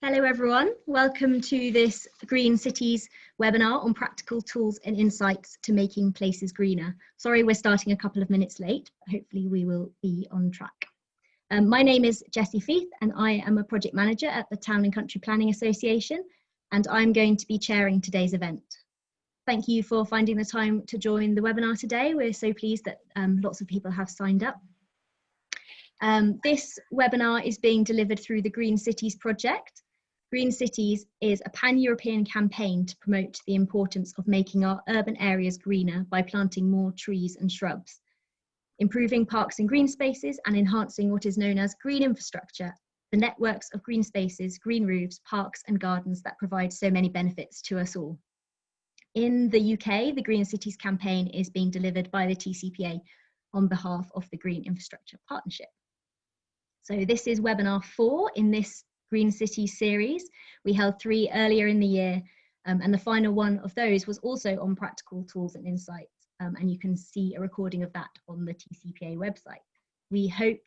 Hello everyone, welcome to this Green Cities webinar on practical tools and insights to making places greener. Sorry we're starting a couple of minutes late, but hopefully we will be on track. My name is Jessie Feith and I am a project manager at the Town and Country Planning Association, and I'm going to be chairing today's event. Thank you for finding the time to join the webinar today. We're so pleased that lots of people have signed up. This webinar is being delivered through the Green Cities project. Green Cities is a pan-European campaign to promote the importance of making our urban areas greener by planting more trees and shrubs, improving parks and green spaces, and enhancing what is known as green infrastructure, the networks of green spaces, green roofs, parks and gardens that provide so many benefits to us all. In the UK, the Green Cities campaign is being delivered by the TCPA on behalf of the Green Infrastructure Partnership. So this is webinar 4 in this Green Cities series. We held 3 earlier in the year, and the final one of those was also on practical tools and insights, and you can see a recording of that on the TCPA website. We hope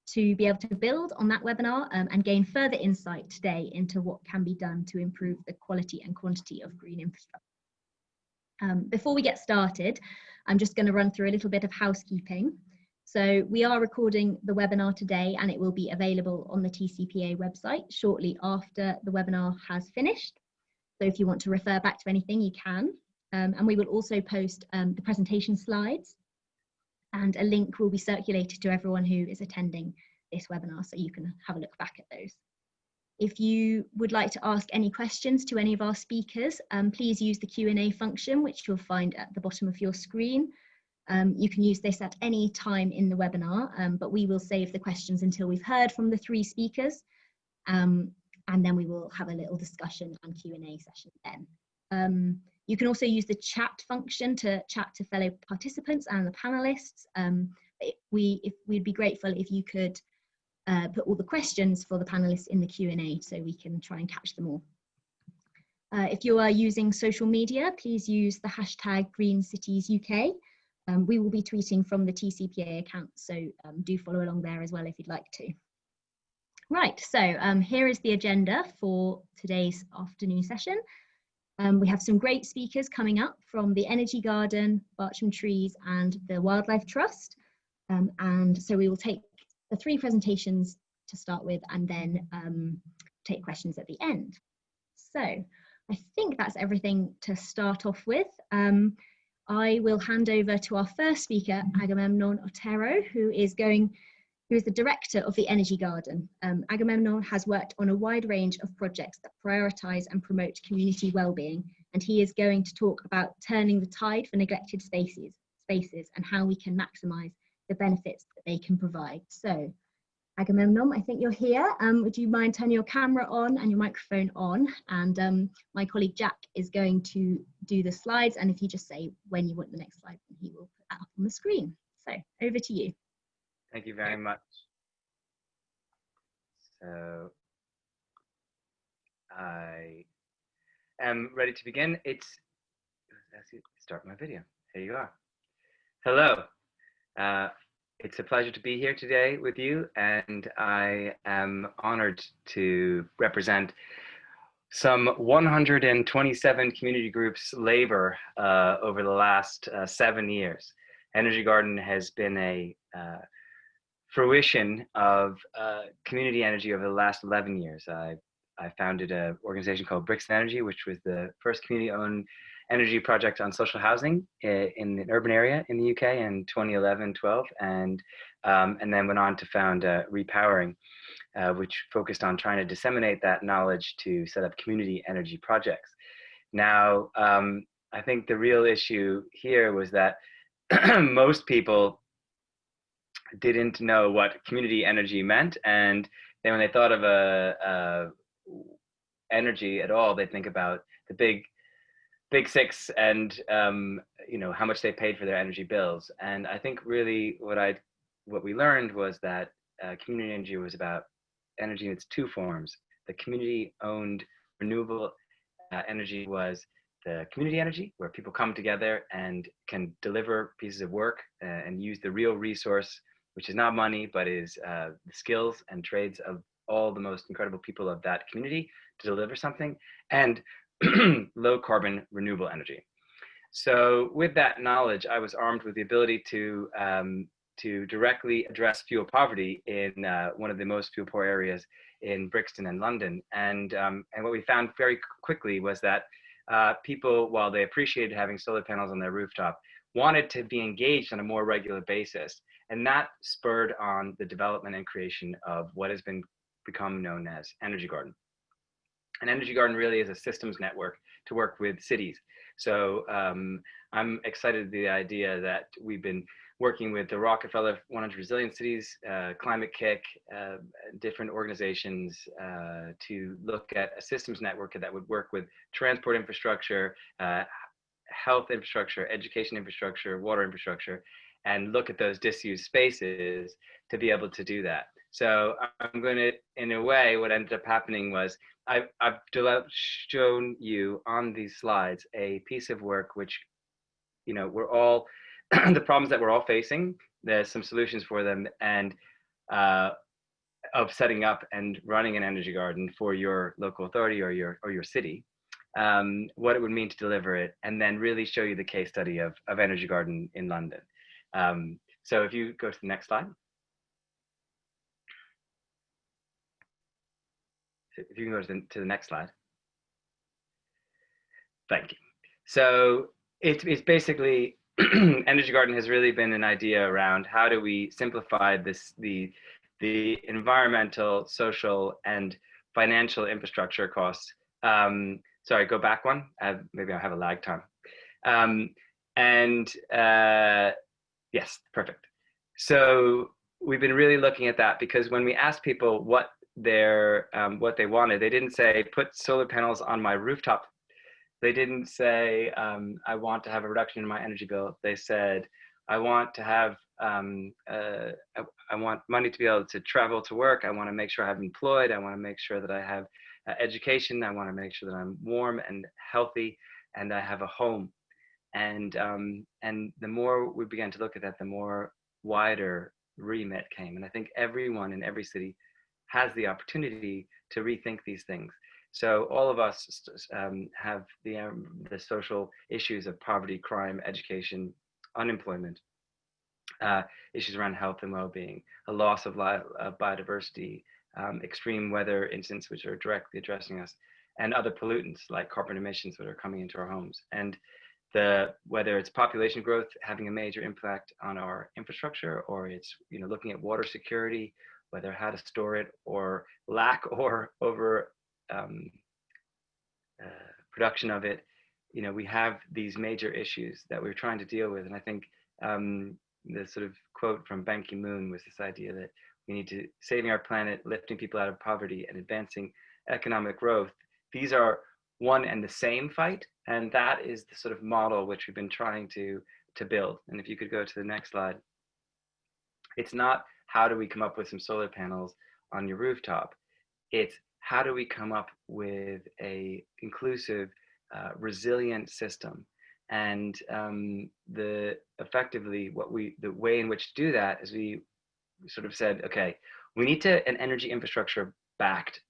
to be able to build on that webinar and gain further insight today into what can be done to improve the quality and quantity of green infrastructure. Before we get started, I'm just going to run through a little bit of housekeeping. So we are recording the webinar today and it will be available on the TCPA website shortly after the webinar has finished. So if you want to refer back to anything, you can. And we will also post the presentation slides, and a link will be circulated to everyone who is attending this webinar, so you can have a look back at those. If you would like to ask any questions to any of our speakers, please use the Q&A function, which you'll find at the bottom of your screen. You can use this at any time in the webinar, but we will save the questions until we've heard from the 3 speakers, and then we will have a little discussion and Q&A session then. You can also use the chat function to chat to fellow participants and the panelists. We'd be grateful if you could put all the questions for the panelists in the Q&A so we can try and catch them all. If you are using social media, please use the hashtag GreenCitiesUK. We will be tweeting from the TCPA account, so do follow along there as well if you'd like to. Right, so here is the agenda for today's afternoon session. We have some great speakers coming up from the Energy Garden, Bartram Trees and the Wildlife Trust. And so we will take the 3 presentations to start with and then take questions at the end. So I think that's everything to start off with. I will hand over to our first speaker, Agamemnon Otero, who is the director of the Energy Garden. Agamemnon has worked on a wide range of projects that prioritise and promote community well-being, and he is going to talk about turning the tide for neglected spaces and how we can maximise the benefits that they can provide. So, Agamemnon, I think you're here. Would you mind turning your camera on and your microphone on? And my colleague Jack is going to do the slides, and if you just say when you want the next slide, he will put that up on the screen. So over to you. Thank you very much. So I am ready to begin. Start my video. Here you are. Hello. It's a pleasure to be here today with you, and I am honored to represent some 127 community groups' labor over the last 7 years. Energy Garden has been a fruition of community energy over the last 11 years. I founded an organization called Bricks and Energy, which was the first community-owned energy project on social housing in an urban area in the UK in 2011-12, and then went on to found Repowering, which focused on trying to disseminate that knowledge to set up community energy projects. Now, I think the real issue here was that most people didn't know what community energy meant, and then when they thought of energy at all, they think about the big 6 and you know, how much they paid for their energy bills. And I think really what we learned was that community energy was about energy in its 2 forms. The community-owned renewable energy was the community energy, where people come together and can deliver pieces of work and use the real resource, which is not money, but is the skills and trades of all the most incredible people of that community to deliver something, and low carbon renewable energy. So with that knowledge, I was armed with the ability to directly address fuel poverty in one of the most fuel poor areas in Brixton and London. And what we found very quickly was that people, while they appreciated having solar panels on their rooftop, wanted to be engaged on a more regular basis. And that spurred on the development and creation of what has become known as Energy Garden. An Energy Garden really is a systems network to work with cities. So I'm excited at the idea that we've been working with the Rockefeller 100 Resilient Cities, Climate Kick, different organizations to look at a systems network that would work with transport infrastructure, health infrastructure, education infrastructure, water infrastructure, and look at those disused spaces to be able to do that. So I'm going to, in a way, what ended up happening was I've shown you on these slides a piece of work which, you know, we're all, the problems that we're all facing, there's some solutions for them, and of setting up and running an energy garden for your local authority or your city, what it would mean to deliver it, and then really show you the case study of Energy Garden in London. So if you go to the next slide. If you can go to the next slide. Thank you. So it's basically, Energy Garden has really been an idea around how do we simplify the environmental, social, and financial infrastructure costs. Sorry, go back one. Maybe I have a lag time. Yes, perfect. So we've been really looking at that, because when we asked people what they wanted, they didn't say put solar panels on my rooftop. They didn't say I want to have a reduction in my energy bill. They said I want to have I want money to be able to travel to work. I want to make sure I'm employed. I want to make sure that I have education. I want to make sure that I'm warm and healthy, and I have a home. And the more we began to look at that, the more wider remit came. And I think everyone in every city has the opportunity to rethink these things. So all of us have the social issues of poverty, crime, education, unemployment, issues around health and well-being, a loss of biodiversity, extreme weather incidents which are directly addressing us, and other pollutants like carbon emissions that are coming into our homes. And whether it's population growth having a major impact on our infrastructure, or it's looking at water security, whether how to store it, or lack or over production of it, we have these major issues that we're trying to deal with. And I think the sort of quote from Ban Ki-moon was this idea that we need to saving our planet, lifting people out of poverty, and advancing economic growth. These are one and the same fight, and that is the sort of model which we've been trying to build. And if you could go to the next slide. It's not how do we come up with some solar panels on your rooftop. It's how do we come up with a inclusive, resilient system. And effectively the way in which to do that is we sort of said, okay, we need an energy infrastructure backed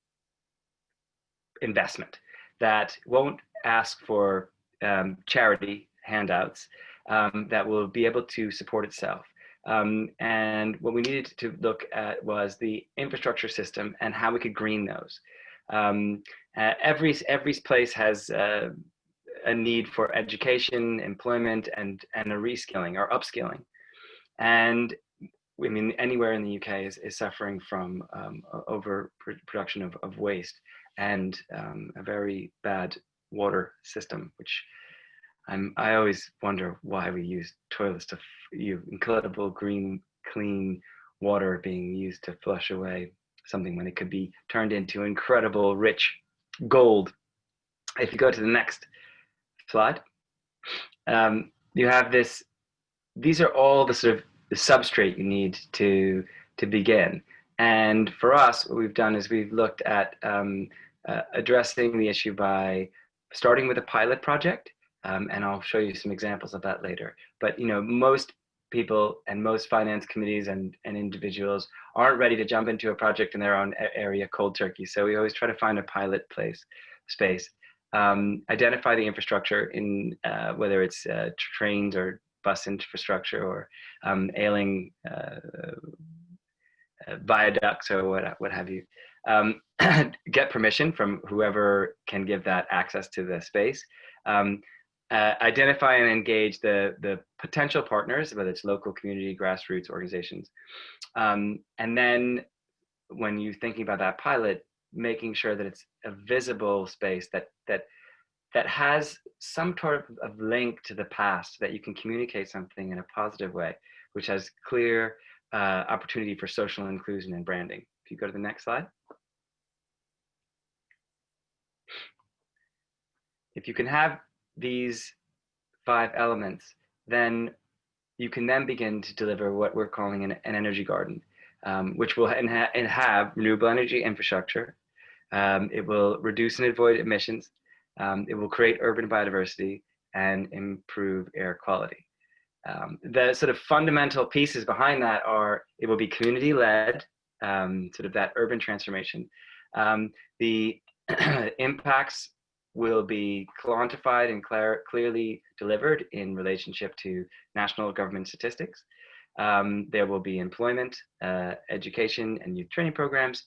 investment that won't ask for charity handouts, that will be able to support itself. And what we needed to look at was the infrastructure system and how we could green those. Every place has a need for education, employment, and a reskilling or upskilling. And I mean, anywhere in the UK is suffering from overproduction of waste and a very bad water system, which I always wonder why we use toilets to incredible green, clean water being used to flush away something when it could be turned into incredible, rich gold. If you go to the next slide, you have this. These are all the sort of the substrate you need to begin. And for us, what we've done is we've looked at addressing the issue by starting with a pilot project. And I'll show you some examples of that later. But most people and most finance committees and individuals aren't ready to jump into a project in their own area cold turkey. So we always try to find a pilot space. Identify the infrastructure in whether it's trains or bus infrastructure or ailing viaducts or what have you. Get permission from whoever can give that access to the space. Identify and engage the potential partners, whether it's local, community, grassroots organizations. And then when you're thinking about that pilot, making sure that it's a visible space that has some sort of link to the past, that you can communicate something in a positive way, which has clear opportunity for social inclusion and branding. If you go to the next slide. If you can have these 5 elements, then you can then begin to deliver what we're calling an energy garden, which will have renewable energy infrastructure. It will reduce and avoid emissions. It will create urban biodiversity and improve air quality. The sort of fundamental pieces behind that are, it will be community-led, sort of that urban transformation. The impacts will be quantified and clearly delivered in relationship to national government statistics. There will be employment, education, and youth training programs,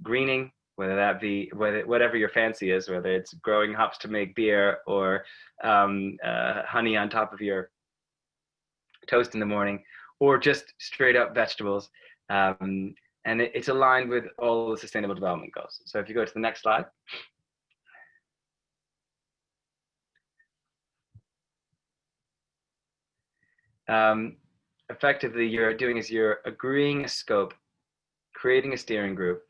greening, whether that be whatever your fancy is, whether it's growing hops to make beer or honey on top of your toast in the morning, or just straight up vegetables. And it's aligned with all the sustainable development goals. So if you go to the next slide. Effectively, you're agreeing a scope, creating a steering group,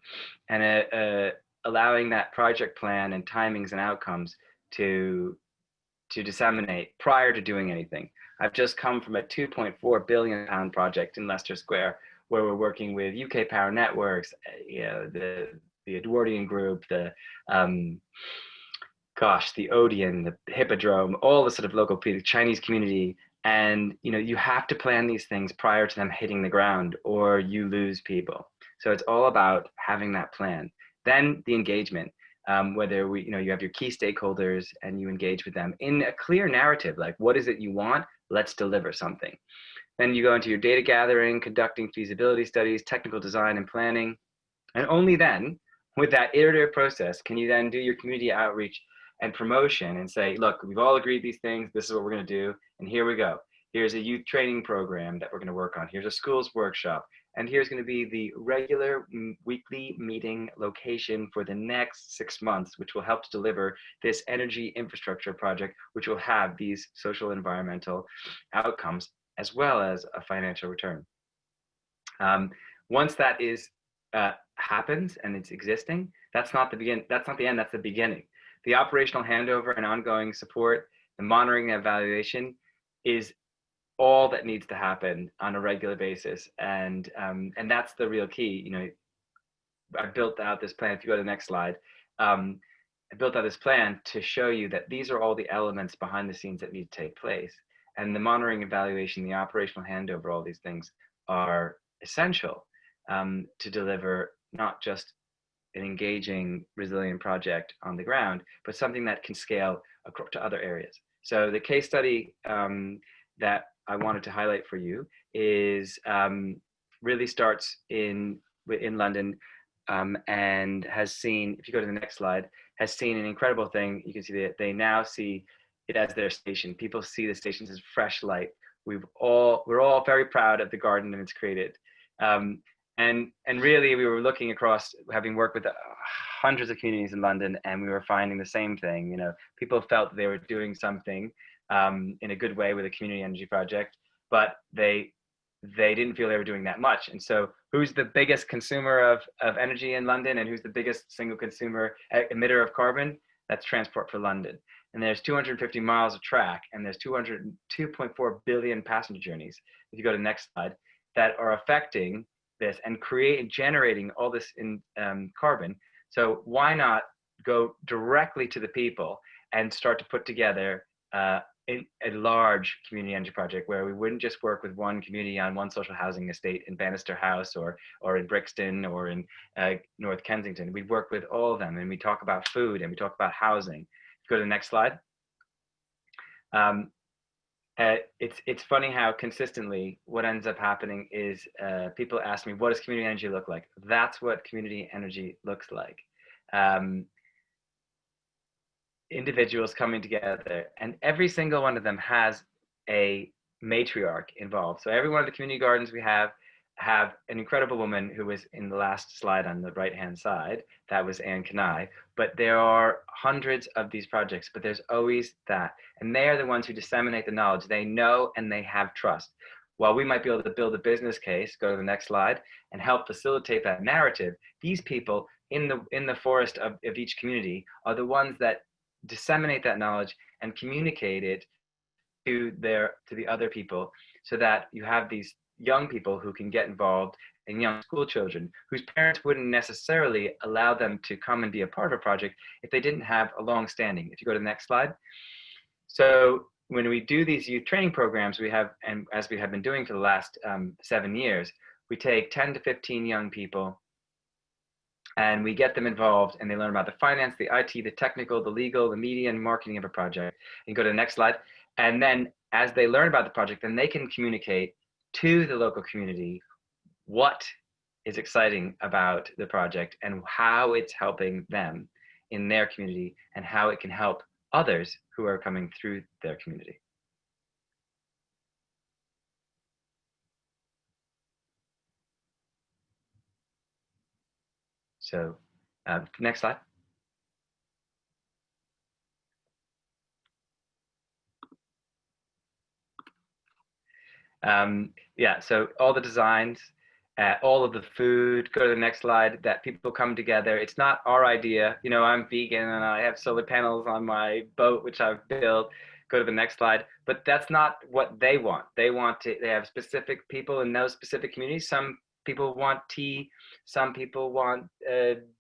and allowing that project plan and timings and outcomes to disseminate prior to doing anything. I've just come from a £2.4 billion project in Leicester Square, where we're working with UK Power Networks, the Edwardian Group, the Odeon, the Hippodrome, all the sort of local people, Chinese community. And you have to plan these things prior to them hitting the ground, or you lose people. So it's all about having that plan. Then the engagement, whether you have your key stakeholders and you engage with them in a clear narrative, like what is it you want? Let's deliver something. Then you go into your data gathering, conducting feasibility studies, technical design and planning. And only then, with that iterative process, can you then do your community outreach and promotion and say, look, we've all agreed these things, this is what we're going to do, and here we go. Here's a youth training program that we're going to work on. Here's a schools workshop. And here's going to be the regular weekly meeting location for the next 6 months, which will help to deliver this energy infrastructure project, which will have these social and environmental outcomes, as well as a financial return. Once that is happens and it's existing, that's not the end, that's the beginning. The operational handover and ongoing support, the monitoring and evaluation is all that needs to happen on a regular basis. And that's the real key. I built out this plan. If you go to the next slide, I built out this plan to show you that these are all the elements behind the scenes that need to take place. And the monitoring, evaluation, the operational handover, all these things are essential to deliver not just an engaging, resilient project on the ground, but something that can scale to other areas. So the case study that I wanted to highlight for you is really starts in London and has seen, if you go to the next slide, has seen an incredible thing. You can see that they now see it as their station. People see the stations as fresh light. We're all very proud of the garden that it's created. And really, we were looking across, having worked with hundreds of communities in London, and we were finding the same thing. People felt that they were doing something in a good way with a community energy project, but they didn't feel they were doing that much. And so, who's the biggest consumer of energy in London, and who's the biggest single consumer emitter of carbon? That's Transport for London. And there's 250 miles of track, and there's 2.4 billion passenger journeys, if you go to the next slide, that are affecting this and generating all this in carbon. So why not go directly to the people and start to put together a large community energy project where we wouldn't just work with one community on one social housing estate in Bannister House or in Brixton or in North Kensington. We'd work with all of them, and we talk about food and we talk about housing. Go to the next slide. It's funny how consistently what ends up happening is people ask me, what does community energy look like? That's what community energy looks like. Individuals coming together, and every single one of them has a matriarch involved. So every one of the community gardens we have an incredible woman who was in the last slide on the right hand side. That was Anne Kanai. But there are hundreds of these projects, but there's always that. And they are the ones who disseminate the knowledge. They know and they have trust. While we might be able to build a business case, go to the next slide, and help facilitate that narrative, these people in the forest of each community are the ones that disseminate that knowledge and communicate it to the other people, so that you have these young people who can get involved, and young school children whose parents wouldn't necessarily allow them to come and be a part of a project if they didn't have a long standing. If you go to the next slide. So when we do these youth training programs, we have, and as we have been doing for the last 7 years, we take 10 to 15 young people and we get them involved, and they learn about the finance, the IT, the technical, the legal, the media, and marketing of a project. And go to the next slide. And then as they learn about the project, then they can communicate to the local community what is exciting about the project and how it's helping them in their community and how it can help others who are coming through their community. So next slide. Yeah, so all the designs, all of the food, go to the next slide, that people come together. It's not our idea. You know, I'm vegan and I have solar panels on my boat, which I've built. Go to the next slide. But that's not what they want. They have specific people in those specific communities. Some people want tea. Some people want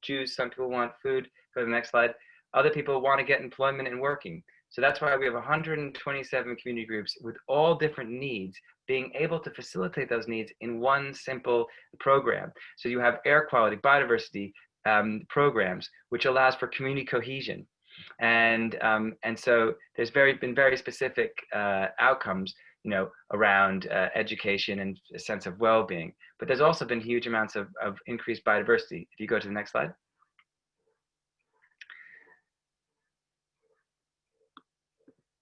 juice. Some people want food. Go to the next slide. Other people want to get employment and working. So that's why we have 127 community groups with all different needs, being able to facilitate those needs in one simple program. So you have air quality, biodiversity programs, which allows for community cohesion. And so there's been very specific outcomes, you know, around education and a sense of well-being. But there's also been huge amounts of increased biodiversity. If you go to the next slide.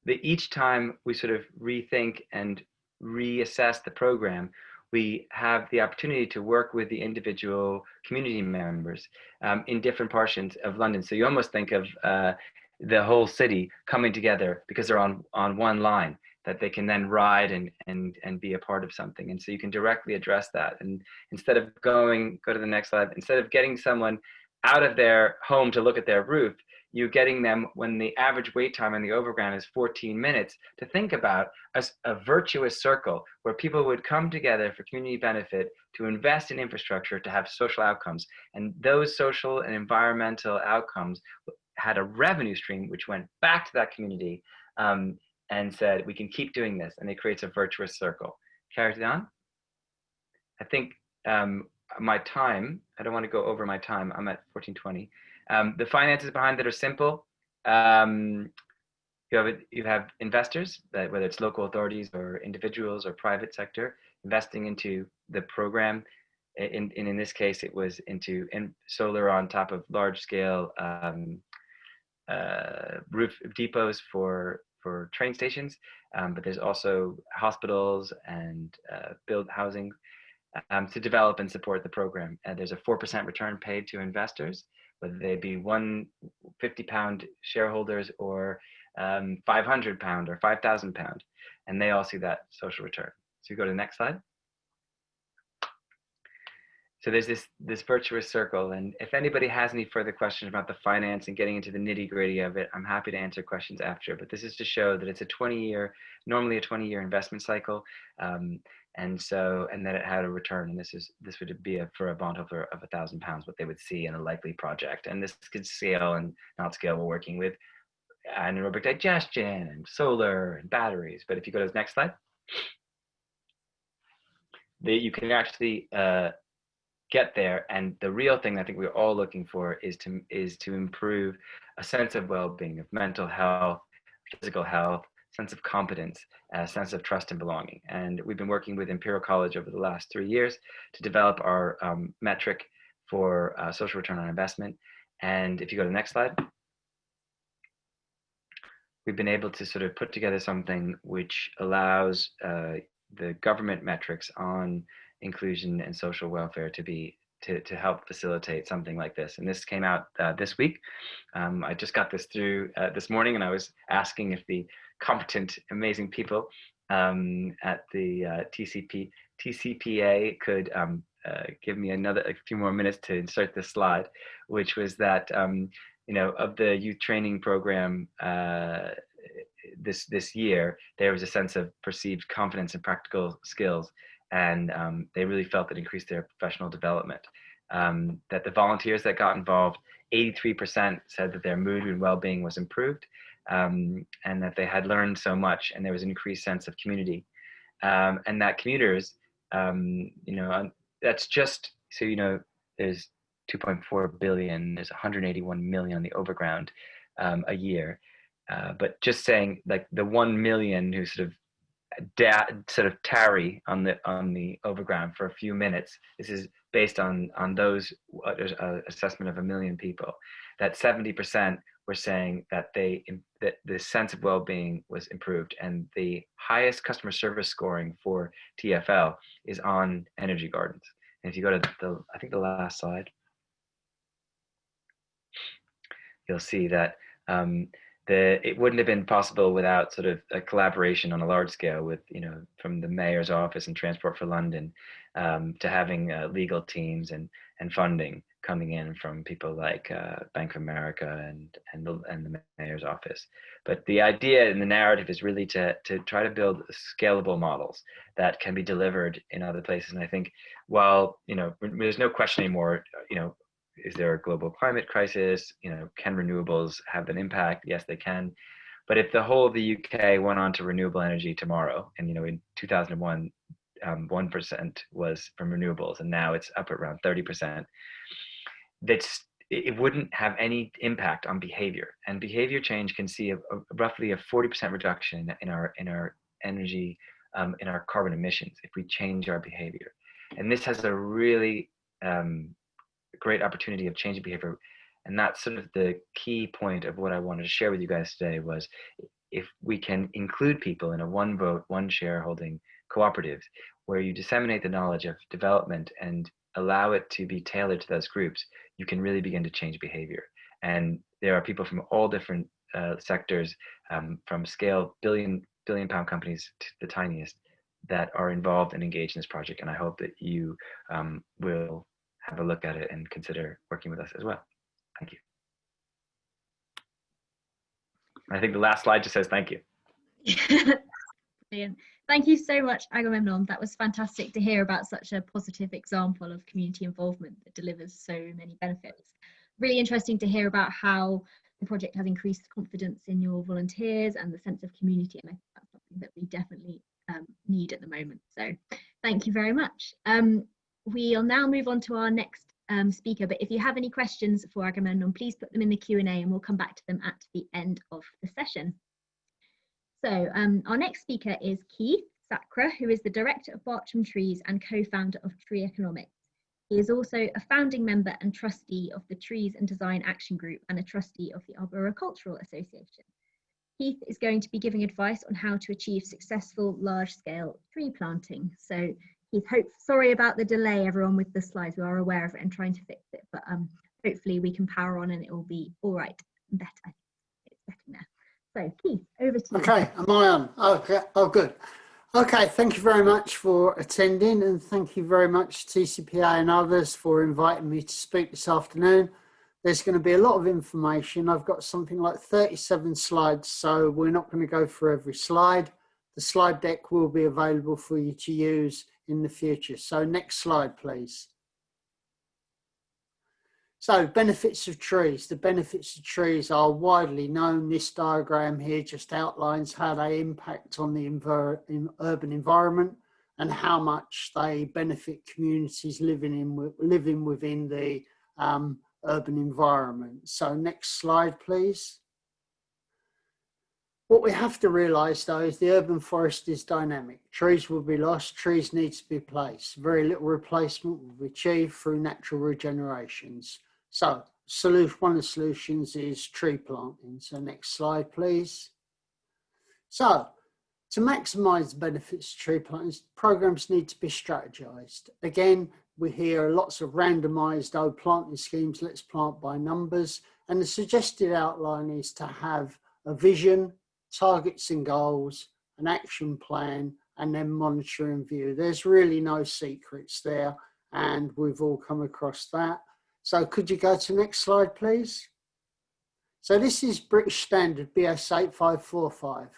Each time we sort of rethink and reassess the program, we have the opportunity to work with the individual community members in different portions of London. So you almost think of the whole city coming together because they're on one line that they can then ride and be a part of something. And so you can directly address that. And instead of go to the next slide, instead of getting someone out of their home to look at their roof, you're getting them, when the average wait time on the overground is 14 minutes, to think about a virtuous circle where people would come together for community benefit, to invest in infrastructure, to have social outcomes. And those social and environmental outcomes had a revenue stream which went back to that community and said, we can keep doing this. And it creates a virtuous circle. Carries it on. I think my time, I don't want to go over my time. I'm at 14:20. The finances behind it are simple. You have investors, that whether it's local authorities or individuals or private sector, investing into the program. In this case, it was into solar on top of large scale roof depots for train stations. But there's also hospitals and build housing to develop and support the program. And there's a 4% return paid to investors, whether they be £150 shareholders or £500 or £5,000, and they all see that social return. So you go to the next slide. So there's this virtuous circle, and if anybody has any further questions about the finance and getting into the nitty-gritty of it, I'm happy to answer questions after. But this is to show that it's normally a 20-year investment cycle, and that it had a return. And this would be for a bondholder of £1,000, what they would see in a likely project. And this could scale and not scale. We're working with anaerobic digestion and solar and batteries. But if you go to the next slide, you can actually get there. And the real thing I think we're all looking for is to improve a sense of well-being, of mental health, physical health, sense of competence, a sense of trust and belonging. And we've been working with Imperial College over the last 3 years to develop our metric for social return on investment. And if you go to the next slide, we've been able to sort of put together something which allows the government metrics on inclusion and social welfare to help facilitate something like this. And this came out this week. I just got this through this morning, and I was asking if the competent, amazing people at the TCPA could give me a few more minutes to insert this slide, which was that of the youth training program this year, there was a sense of perceived confidence and practical skills, and they really felt it increased their professional development. That the volunteers that got involved, 83% said that their mood and well-being was improved, and that they had learned so much, and there was an increased sense of community. And that commuters, that's just, so there's 2.4 billion, there's 181 million on the overground a year. But just saying, like, the 1 million who sort of tarry on the overground for a few minutes. This is based on those assessment of 1 million people. That 70% were saying that that the sense of well-being was improved, and the highest customer service scoring for TFL is on energy gardens. And if you go to I think the last slide, you'll see that it wouldn't have been possible without sort of a collaboration on a large scale with, from the mayor's office and Transport for London, to having legal teams and funding coming in from people like Bank of America and the mayor's office. But the idea and the narrative is really to try to build scalable models that can be delivered in other places. And I think, while there's no question anymore, is there a global climate crisis? Can renewables have an impact? Yes, they can. But if the whole of the UK went on to renewable energy tomorrow, and in 2001, 1% was from renewables, and now it's up around 30%, it wouldn't have any impact on behavior. And behavior change can see roughly a 40% reduction in our energy, in our carbon emissions, if we change our behavior. And this has a really great opportunity of changing behavior. And that's sort of the key point of what I wanted to share with you guys today, was if we can include people in a one vote, one shareholding cooperatives, where you disseminate the knowledge of development and allow it to be tailored to those groups, you can really begin to change behavior. And there are people from all different sectors, from scale billion pound companies to the tiniest, that are involved and engaged in this project. And I hope that you will have a look at it and consider working with us as well. Thank you. I think the last slide just says thank you. Brilliant. Thank you so much, Agamemnon. That was fantastic to hear about such a positive example of community involvement that delivers so many benefits. Really interesting to hear about how the project has increased confidence in your volunteers and the sense of community. And I think that's something that we definitely need at the moment. So thank you very much. We'll now move on to our next speaker, but if you have any questions for Agamemnon, please put them in the Q&A and we'll come back to them at the end of the session. So our next speaker is Keith Sakra, who is the Director of Bartram Trees and co-founder of Tree Economics. He is also a founding member and trustee of the Trees and Design Action Group and a trustee of the Arboricultural Association. Keith is going to be giving advice on how to achieve successful large-scale tree planting. So Keith, sorry about the delay, everyone, with the slides. We are aware of it and trying to fix it, but hopefully we can power on and it will be all right and better. I think it's better now. So Keith, over to you. Okay, am I on? Okay, oh good. Okay, thank you very much for attending, and thank you very much TCPA and others for inviting me to speak this afternoon. There's going to be a lot of information. I've got something like 37 slides, so we're not going to go through every slide. The slide deck will be available for you to use in the future. So next slide, please. So benefits of trees. The benefits of trees are widely known. This diagram here just outlines how they impact on the urban environment and how much they benefit communities living within the urban environment. So next slide, please. What we have to realise though is the urban forest is dynamic. Trees will be lost, trees need to be placed. Very little replacement will be achieved through natural regenerations. So one of the solutions is tree planting. So next slide, please. So to maximise the benefits of tree planting, programs need to be strategised. Again, we hear lots of randomised planting schemes, let's plant by numbers. And the suggested outline is to have a vision, targets and goals, an action plan, and then monitor and view. There's really no secrets there, and we've all come across that. So could you go to the next slide, please? So this is British Standard BS 8545,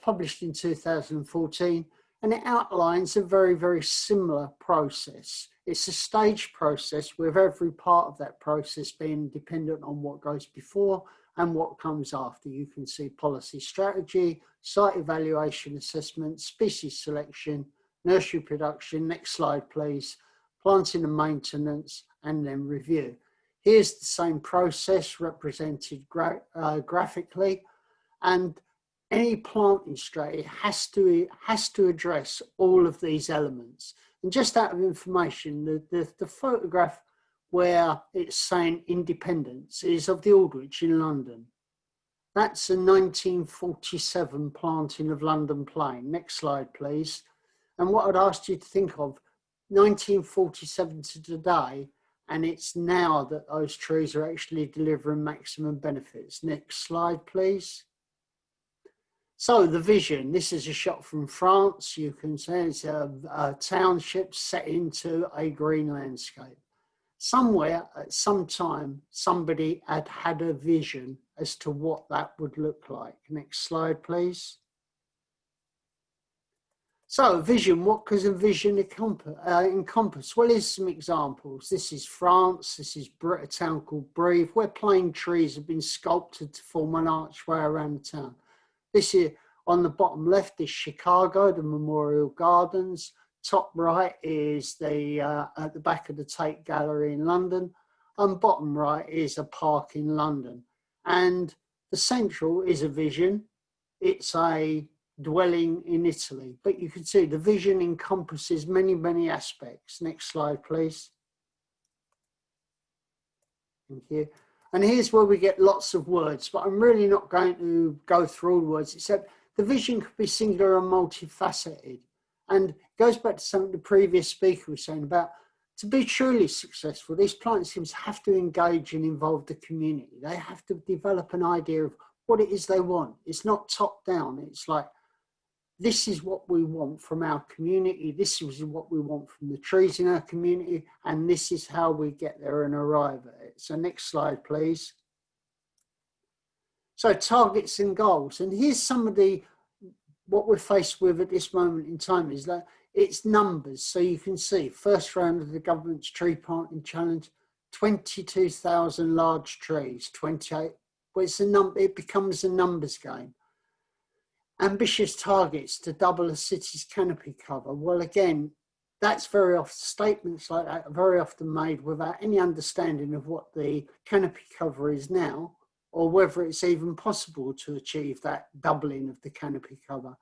published in 2014, and it outlines a very, very similar process. It's a staged process with every part of that process being dependent on what goes before and what comes after. You can see policy strategy, site evaluation assessment, species selection, nursery production, next slide please, planting and maintenance, and then review. Here's the same process represented graphically, and any planting strategy has to address all of these elements. And just out of information, the photograph where it's saying Independence is of the Aldwych in London. That's a 1947 planting of London Plain. Next slide, please. And what I'd ask you to think of, 1947 to today, and it's now that those trees are actually delivering maximum benefits. Next slide, please. So the vision, this is a shot from France. You can see it's a township set into a green landscape. Somewhere at some time, somebody had a vision as to what that would look like. Next slide, please. So vision, what does a vision encompass? Well, here's some examples. This is France, this is a town called Brive, where plane trees have been sculpted to form an archway around the town. This is on the bottom left is Chicago, the Memorial Gardens. Top right is at the back of the Tate Gallery in London, and bottom right is a park in London. And the central is a vision. It's a dwelling in Italy, but you can see the vision encompasses many, many aspects. Next slide, please. Thank you. And here's where we get lots of words, but I'm really not going to go through all the words, except the vision could be singular and multifaceted. And it goes back to something the previous speaker was saying about, to be truly successful, these planting schemes have to engage and involve the community. They have to develop an idea of what it is they want. It's not top down. It's like, this is what we want from our community. This is what we want from the trees in our community. And this is how we get there and arrive at it. So next slide, please. So targets and goals. And here's some of what we're faced with at this moment in time is that it's numbers. So you can see first round of the government's tree planting challenge, 22,000 large trees, 28. Well, it becomes a numbers game. Ambitious targets to double a city's canopy cover. Well, again, that's very often, statements like that are very often made without any understanding of what the canopy cover is now, or whether it's even possible to achieve that doubling of the canopy cover.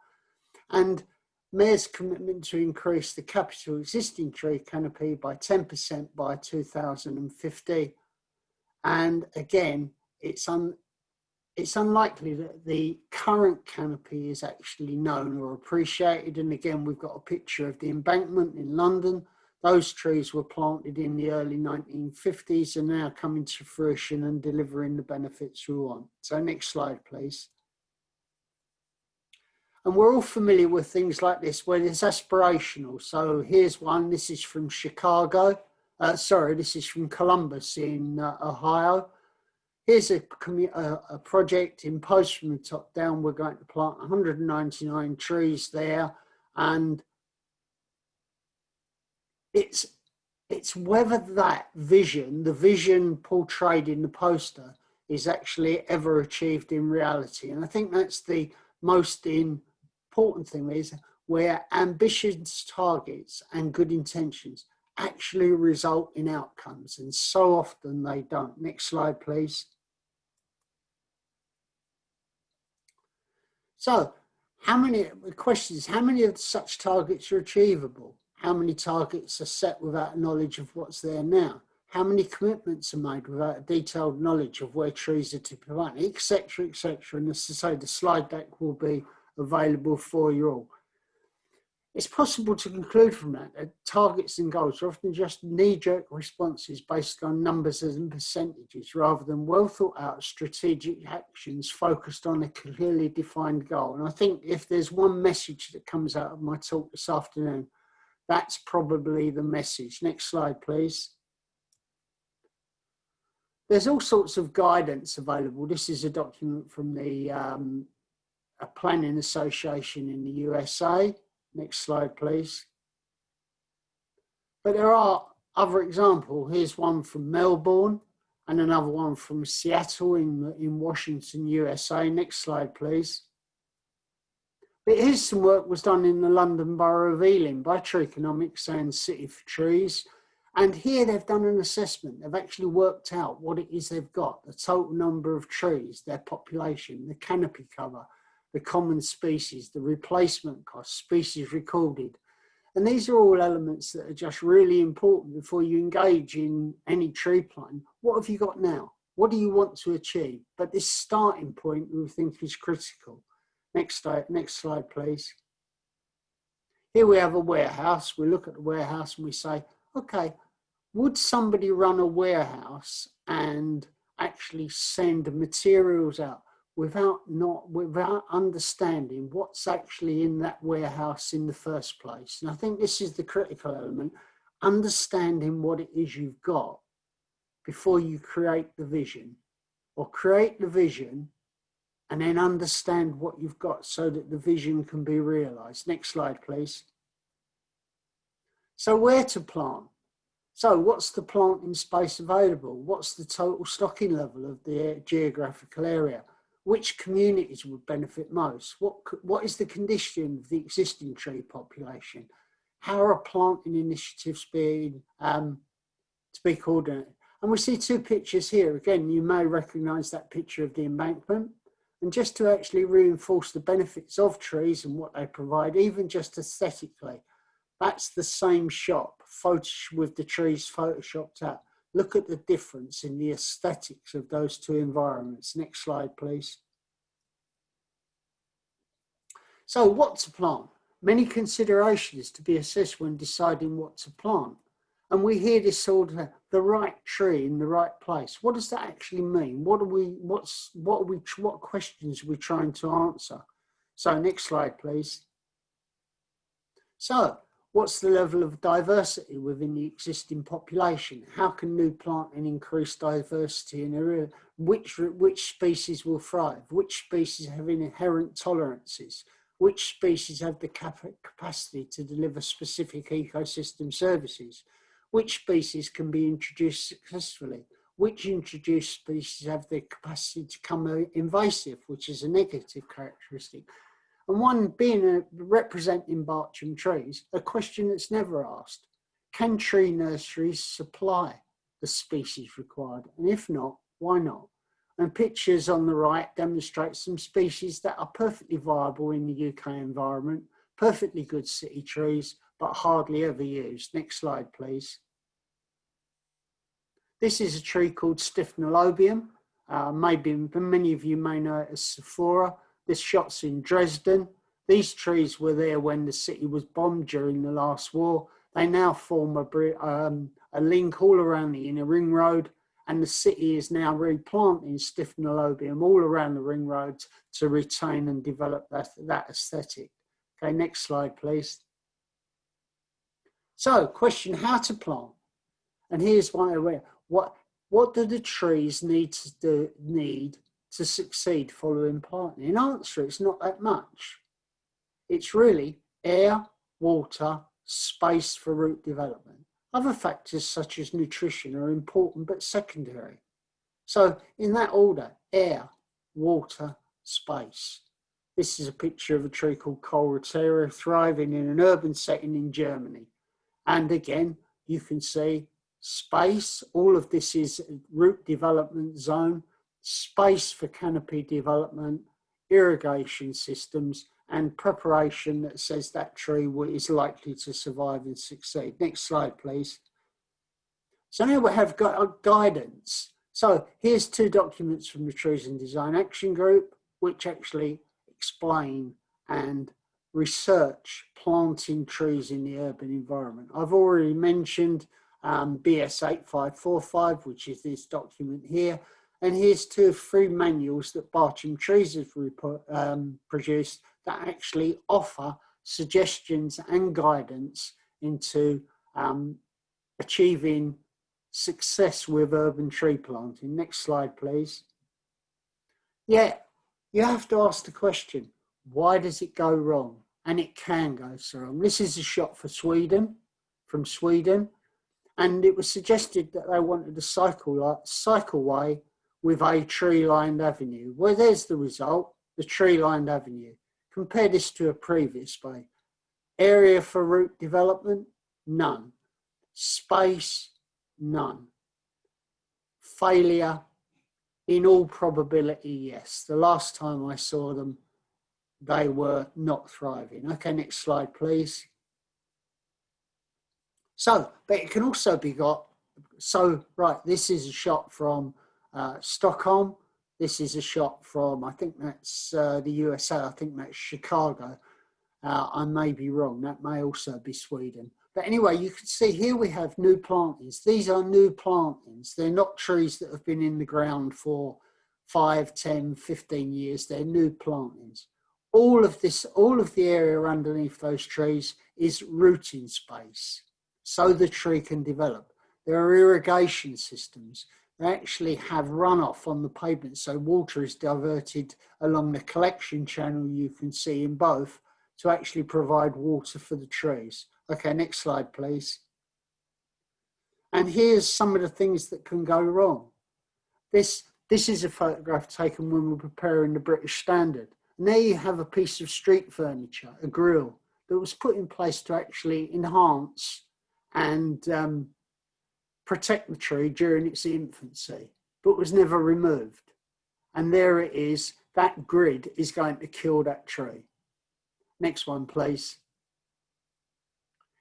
And Mayor's commitment to increase the capital existing tree canopy by 10% by 2050. And again, it's unlikely that the current canopy is actually known or appreciated. And again, we've got a picture of the embankment in London. Those trees were planted in the early 1950s and now coming to fruition and delivering the benefits we want. So next slide, please. And we're all familiar with things like this where it's aspirational. So here's one, this is from Chicago. This is from Columbus in Ohio. Here's a project imposed from the top down. We're going to plant 199 trees there, and it's It's whether that vision, the vision portrayed in the poster, is actually ever achieved in reality. And I think that's the most important thing, is where ambitious targets and good intentions actually result in outcomes. And so often they don't. Next slide, please. So the question is, how many of such targets are achievable? How many targets are set without knowledge of what's there now? How many commitments are made without a detailed knowledge of where trees are to be planted, etc., etc. And as I say, the slide deck will be available for you all. It's possible to conclude from that targets and goals are often just knee-jerk responses based on numbers and percentages, rather than well thought out strategic actions focused on a clearly defined goal. And I think if there's one message that comes out of my talk this afternoon, that's probably the message. Next slide, please. There's all sorts of guidance available. This is a document from the a Planning Association in the USA. Next slide, please. But there are other examples. Here's one from Melbourne and another one from Seattle in Washington, USA. Next slide, please. But here's some work was done in the London Borough of Ealing by Tree Economics and City for Trees. And here they've done an assessment. They've actually worked out what it is they've got, the total number of trees, their population, the canopy cover, the common species, the replacement cost, species recorded. And these are all elements that are just really important before you engage in any tree planting. What have you got now? What do you want to achieve? But this starting point we think is critical. Next slide, please. Here we have a warehouse. We look at the warehouse and we say, okay, would somebody run a warehouse and actually send materials out without understanding what's actually in that warehouse in the first place? And I think this is the critical element, understanding what it is you've got before you create the vision, or create the vision and then understand what you've got so that the vision can be realized. Next slide, please. So where to plant? So what's the planting space available? What's the total stocking level of the geographical area? Which communities would benefit most? What is the condition of the existing tree population? How are planting initiatives being to be coordinated? And we see two pictures here. Again, you may recognize that picture of the embankment. And just to actually reinforce the benefits of trees and what they provide, even just aesthetically, that's the same shot, with the trees photoshopped out. Look at the difference in the aesthetics of those two environments. Next slide, please. So what to plant? Many considerations to be assessed when deciding what to plant. And we hear this sort of the right tree in the right place. What does that actually mean? What questions are we trying to answer? So next slide, please. So what's the level of diversity within the existing population? How can new planting increase diversity in area? Which species will thrive? Which species have inherent tolerances? Which species have the capacity to deliver specific ecosystem services? Which species can be introduced successfully? Which introduced species have the capacity to become invasive, which is a negative characteristic? And one being representing Bartram trees, a question that's never asked: can tree nurseries supply the species required? And if not, why not? And pictures on the right demonstrate some species that are perfectly viable in the UK environment, perfectly good city trees, but hardly ever used. Next slide, please. This is a tree called Stiphnalobium. Maybe many of you may know it as Sakra. This shot's in Dresden. These trees were there when the city was bombed during the last war. They now form a link all around the inner ring road, and the city is now replanting Stiphnalobium all around the ring roads to retain and develop that aesthetic. Okay, next slide, please. So, question: how to plant? And here's why what do the trees need to succeed following planting? In answer, it's not that much. It's really air, water, space for root development. Other factors such as nutrition are important but secondary. So in that order, air, water, space. This is a picture of a tree called Kohlrateria thriving in an urban setting in Germany. And again, you can see space, all of this is root development zone, space for canopy development, irrigation systems, and preparation that says that tree is likely to survive and succeed. Next slide, please. So now we have got guidance. So here's two documents from the Trees and Design Action Group, which actually explain and research planting trees in the urban environment. I've already mentioned BS 8545, which is this document here. And here's 2 of 3 manuals that Bartram Trees have produced that actually offer suggestions and guidance into achieving success with urban tree planting. Next slide, please. Yeah, you have to ask the question, why does it go wrong? And it can go so wrong. This is a shot from Sweden, and it was suggested that they wanted a cycleway with a tree-lined avenue. Well, there's the result, the tree-lined avenue. Compare this to a previous way. Area for root development, none. Space, none. Failure, in all probability, yes. The last time I saw them, they were not thriving. Okay, next slide, please. So, but it can also be got, so, right, this is a shot from Stockholm. This is a shot from, I think that's the USA, I think that's Chicago. I may be wrong, that may also be Sweden. But anyway, you can see here we have new plantings. These are new plantings. They're not trees that have been in the ground for 5, 10, 15 years. They're new plantings. All of the area underneath those trees is rooting space, so the tree can develop. There are irrigation systems. They actually have runoff on the pavement, so water is diverted along the collection channel you can see in both to actually provide water for the trees. Okay, next slide, please. And here's some of the things that can go wrong. This is a photograph taken when we were preparing the British Standard. And there you have a piece of street furniture, a grill, that was put in place to actually enhance and protect the tree during its infancy, but was never removed. And there it is, that grid is going to kill that tree. Next one, please.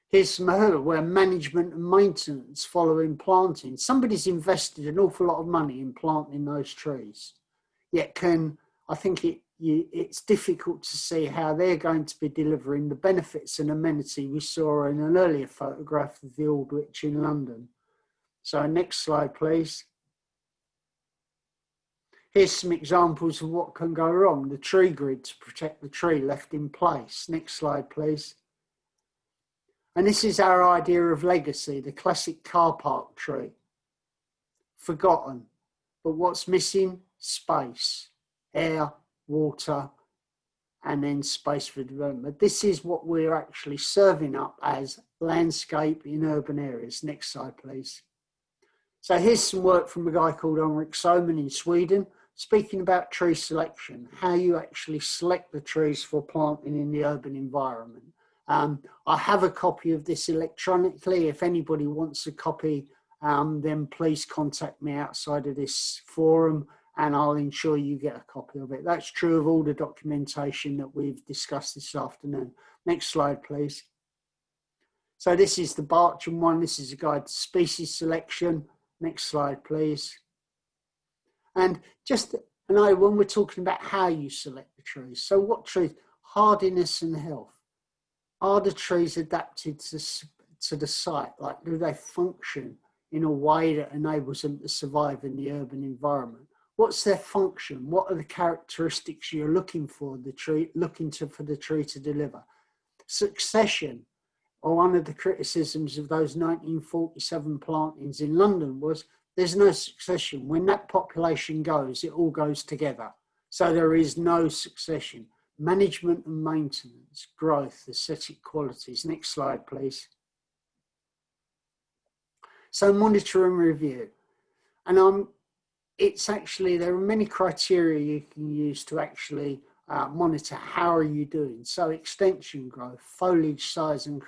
Here's some hurdle where management and maintenance following planting. Somebody's invested an awful lot of money in planting those trees, yet I think it's difficult to see how they're going to be delivering the benefits and amenity we saw in an earlier photograph of the Aldwych in London. So next slide, please. Here's some examples of what can go wrong. The tree grid to protect the tree left in place. Next slide, please. And this is our idea of legacy, the classic car park tree. Forgotten, but what's missing? Space, air, water, and then space for development. This is what we're actually serving up as landscape in urban areas. Next slide, please. So here's some work from a guy called Ulrich Soman in Sweden, speaking about tree selection, how you actually select the trees for planting in the urban environment. I have a copy of this electronically. If anybody wants a copy, then please contact me outside of this forum and I'll ensure you get a copy of it. That's true of all the documentation that we've discussed this afternoon. Next slide, please. So this is the Bartram one. This is a guide to species selection. Next slide, please. And when we're talking about how you select the trees, so what trees? Hardiness and health. Are the trees adapted to the site? Like, do they function in a way that enables them to survive in the urban environment? What's their function? What are the characteristics you're looking for the tree to deliver? Succession, or one of the criticisms of those 1947 plantings in London was there's no succession. When that population goes, it all goes together. So there is no succession. Management and maintenance, growth, aesthetic qualities. Next slide, please. So monitor and review. And it's actually, there are many criteria you can use to actually monitor how are you doing. So extension growth, foliage size and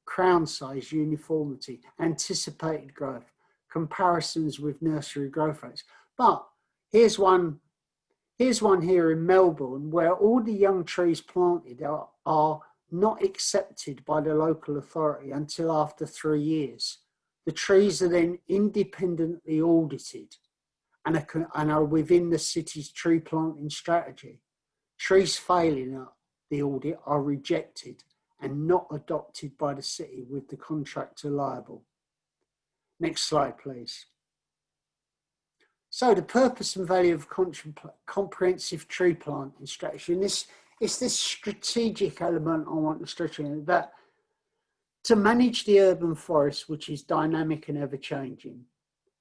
crown size uniformity, anticipated growth, comparisons with nursery growth rates. But here's one here in Melbourne where all the young trees planted are not accepted by the local authority until after 3 years. The trees are then independently audited and are within the city's tree planting strategy. Trees failing the audit are rejected and not adopted by the city, with the contractor liable. Next slide, please. So the purpose and value of comprehensive tree planting strategy, and it's this strategic element I want to stress in, that to manage the urban forest, which is dynamic and ever-changing,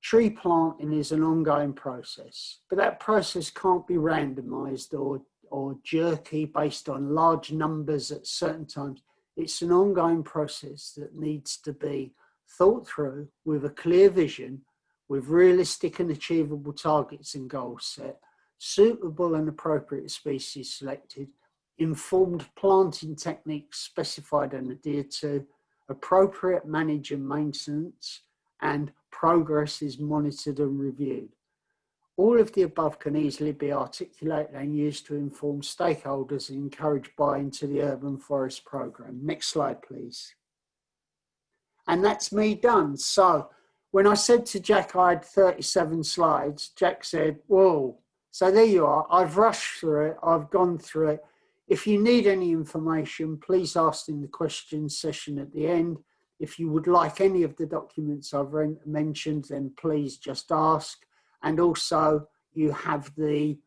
tree planting is an ongoing process, but that process can't be randomised or jerky based on large numbers at certain times. It's an ongoing process that needs to be thought through with a clear vision, with realistic and achievable targets and goals set, suitable and appropriate species selected, informed planting techniques specified and adhered to, appropriate management and maintenance, and progress is monitored and reviewed. All of the above can easily be articulated and used to inform stakeholders and encourage buy-in to the urban forest programme. Next slide, please. And that's me done. So when I said to Jack I had 37 slides, Jack said, whoa. So there you are. I've rushed through it. I've gone through it. If you need any information, please ask in the questions session at the end. If you would like any of the documents I've mentioned, then please just ask. And also you have the,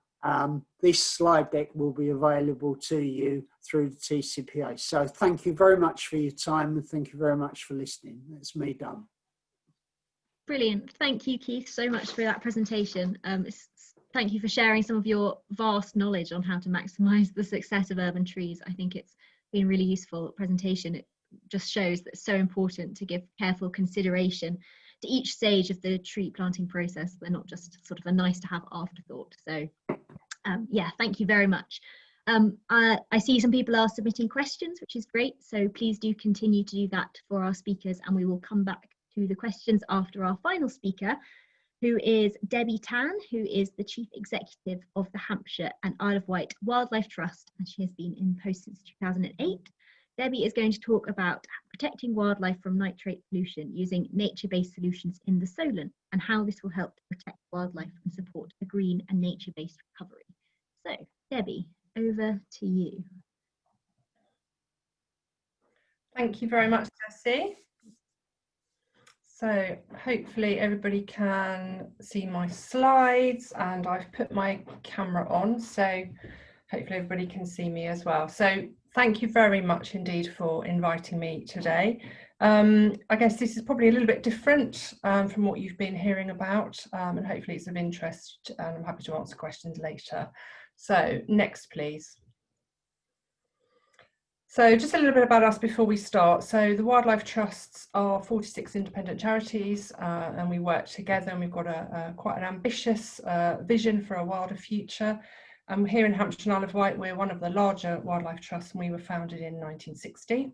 this slide deck will be available to you through the TCPA. So thank you very much for your time and thank you very much for listening. That's me done. Brilliant. Thank you, Keith, so much for that presentation. Thank you for sharing some of your vast knowledge on how to maximise the success of urban trees. I think it's been a really useful presentation. It just shows that it's so important to give careful consideration to each stage of the tree planting process. They're not just sort of a nice to have afterthought. So yeah, thank you very much. I see some people are submitting questions, which is great. So please do continue to do that for our speakers, and we will come back to the questions after our final speaker, who is Debbie Tan, who is the Chief Executive of the Hampshire and Isle of Wight Wildlife Trust, and she has been in post since 2008. Debbie is going to talk about protecting wildlife from nitrate pollution using nature-based solutions in the Solent, and how this will help to protect wildlife and support a green and nature-based recovery. So, Debbie, over to you. Thank you very much, Jessie. So hopefully everybody can see my slides, and I've put my camera on, so hopefully everybody can see me as well. So thank you very much indeed for inviting me today. I guess this is probably a little bit different from what you've been hearing about, and hopefully it's of interest, and I'm happy to answer questions later. So next, please. So just a little bit about us before we start. So the Wildlife Trusts are 46 independent charities, and we work together, and we've got quite an ambitious vision for a wilder future. Here in Hampshire and Isle of Wight, we're one of the larger wildlife trusts, and we were founded in 1960.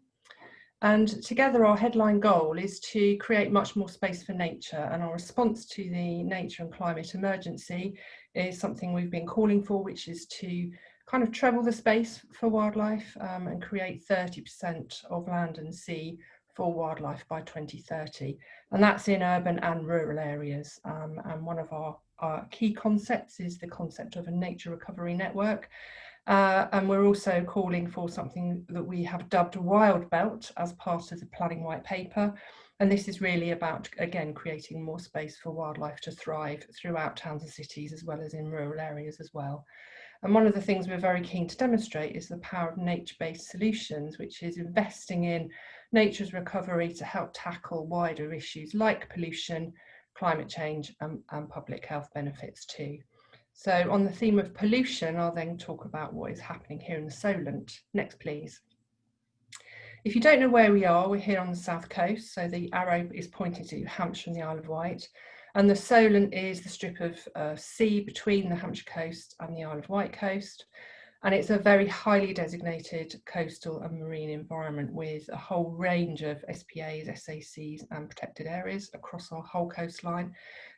And together our headline goal is to create much more space for nature, and our response to the nature and climate emergency is something we've been calling for, which is to kind of treble the space for wildlife and create 30% of land and sea for wildlife by 2030. And that's in urban and rural areas. And one of our key concepts is the concept of a nature recovery network. And we're also calling for something that we have dubbed Wild Belt as part of the planning white paper. And this is really about, again, creating more space for wildlife to thrive throughout towns and cities, as well as in rural areas as well. And one of the things we're very keen to demonstrate is the power of nature-based solutions, which is investing in nature's recovery to help tackle wider issues like pollution, climate change, and public health benefits too. So on the theme of pollution, I'll then talk about what is happening here in the Solent. Next, please. If you don't know where we are, we're here on the south coast. So the arrow is pointing to Hampshire and the Isle of Wight. And the Solent is the strip of sea between the Hampshire coast and the Isle of Wight coast. And it's a very highly designated coastal and marine environment with a whole range of SPAs, SACs and protected areas across our whole coastline.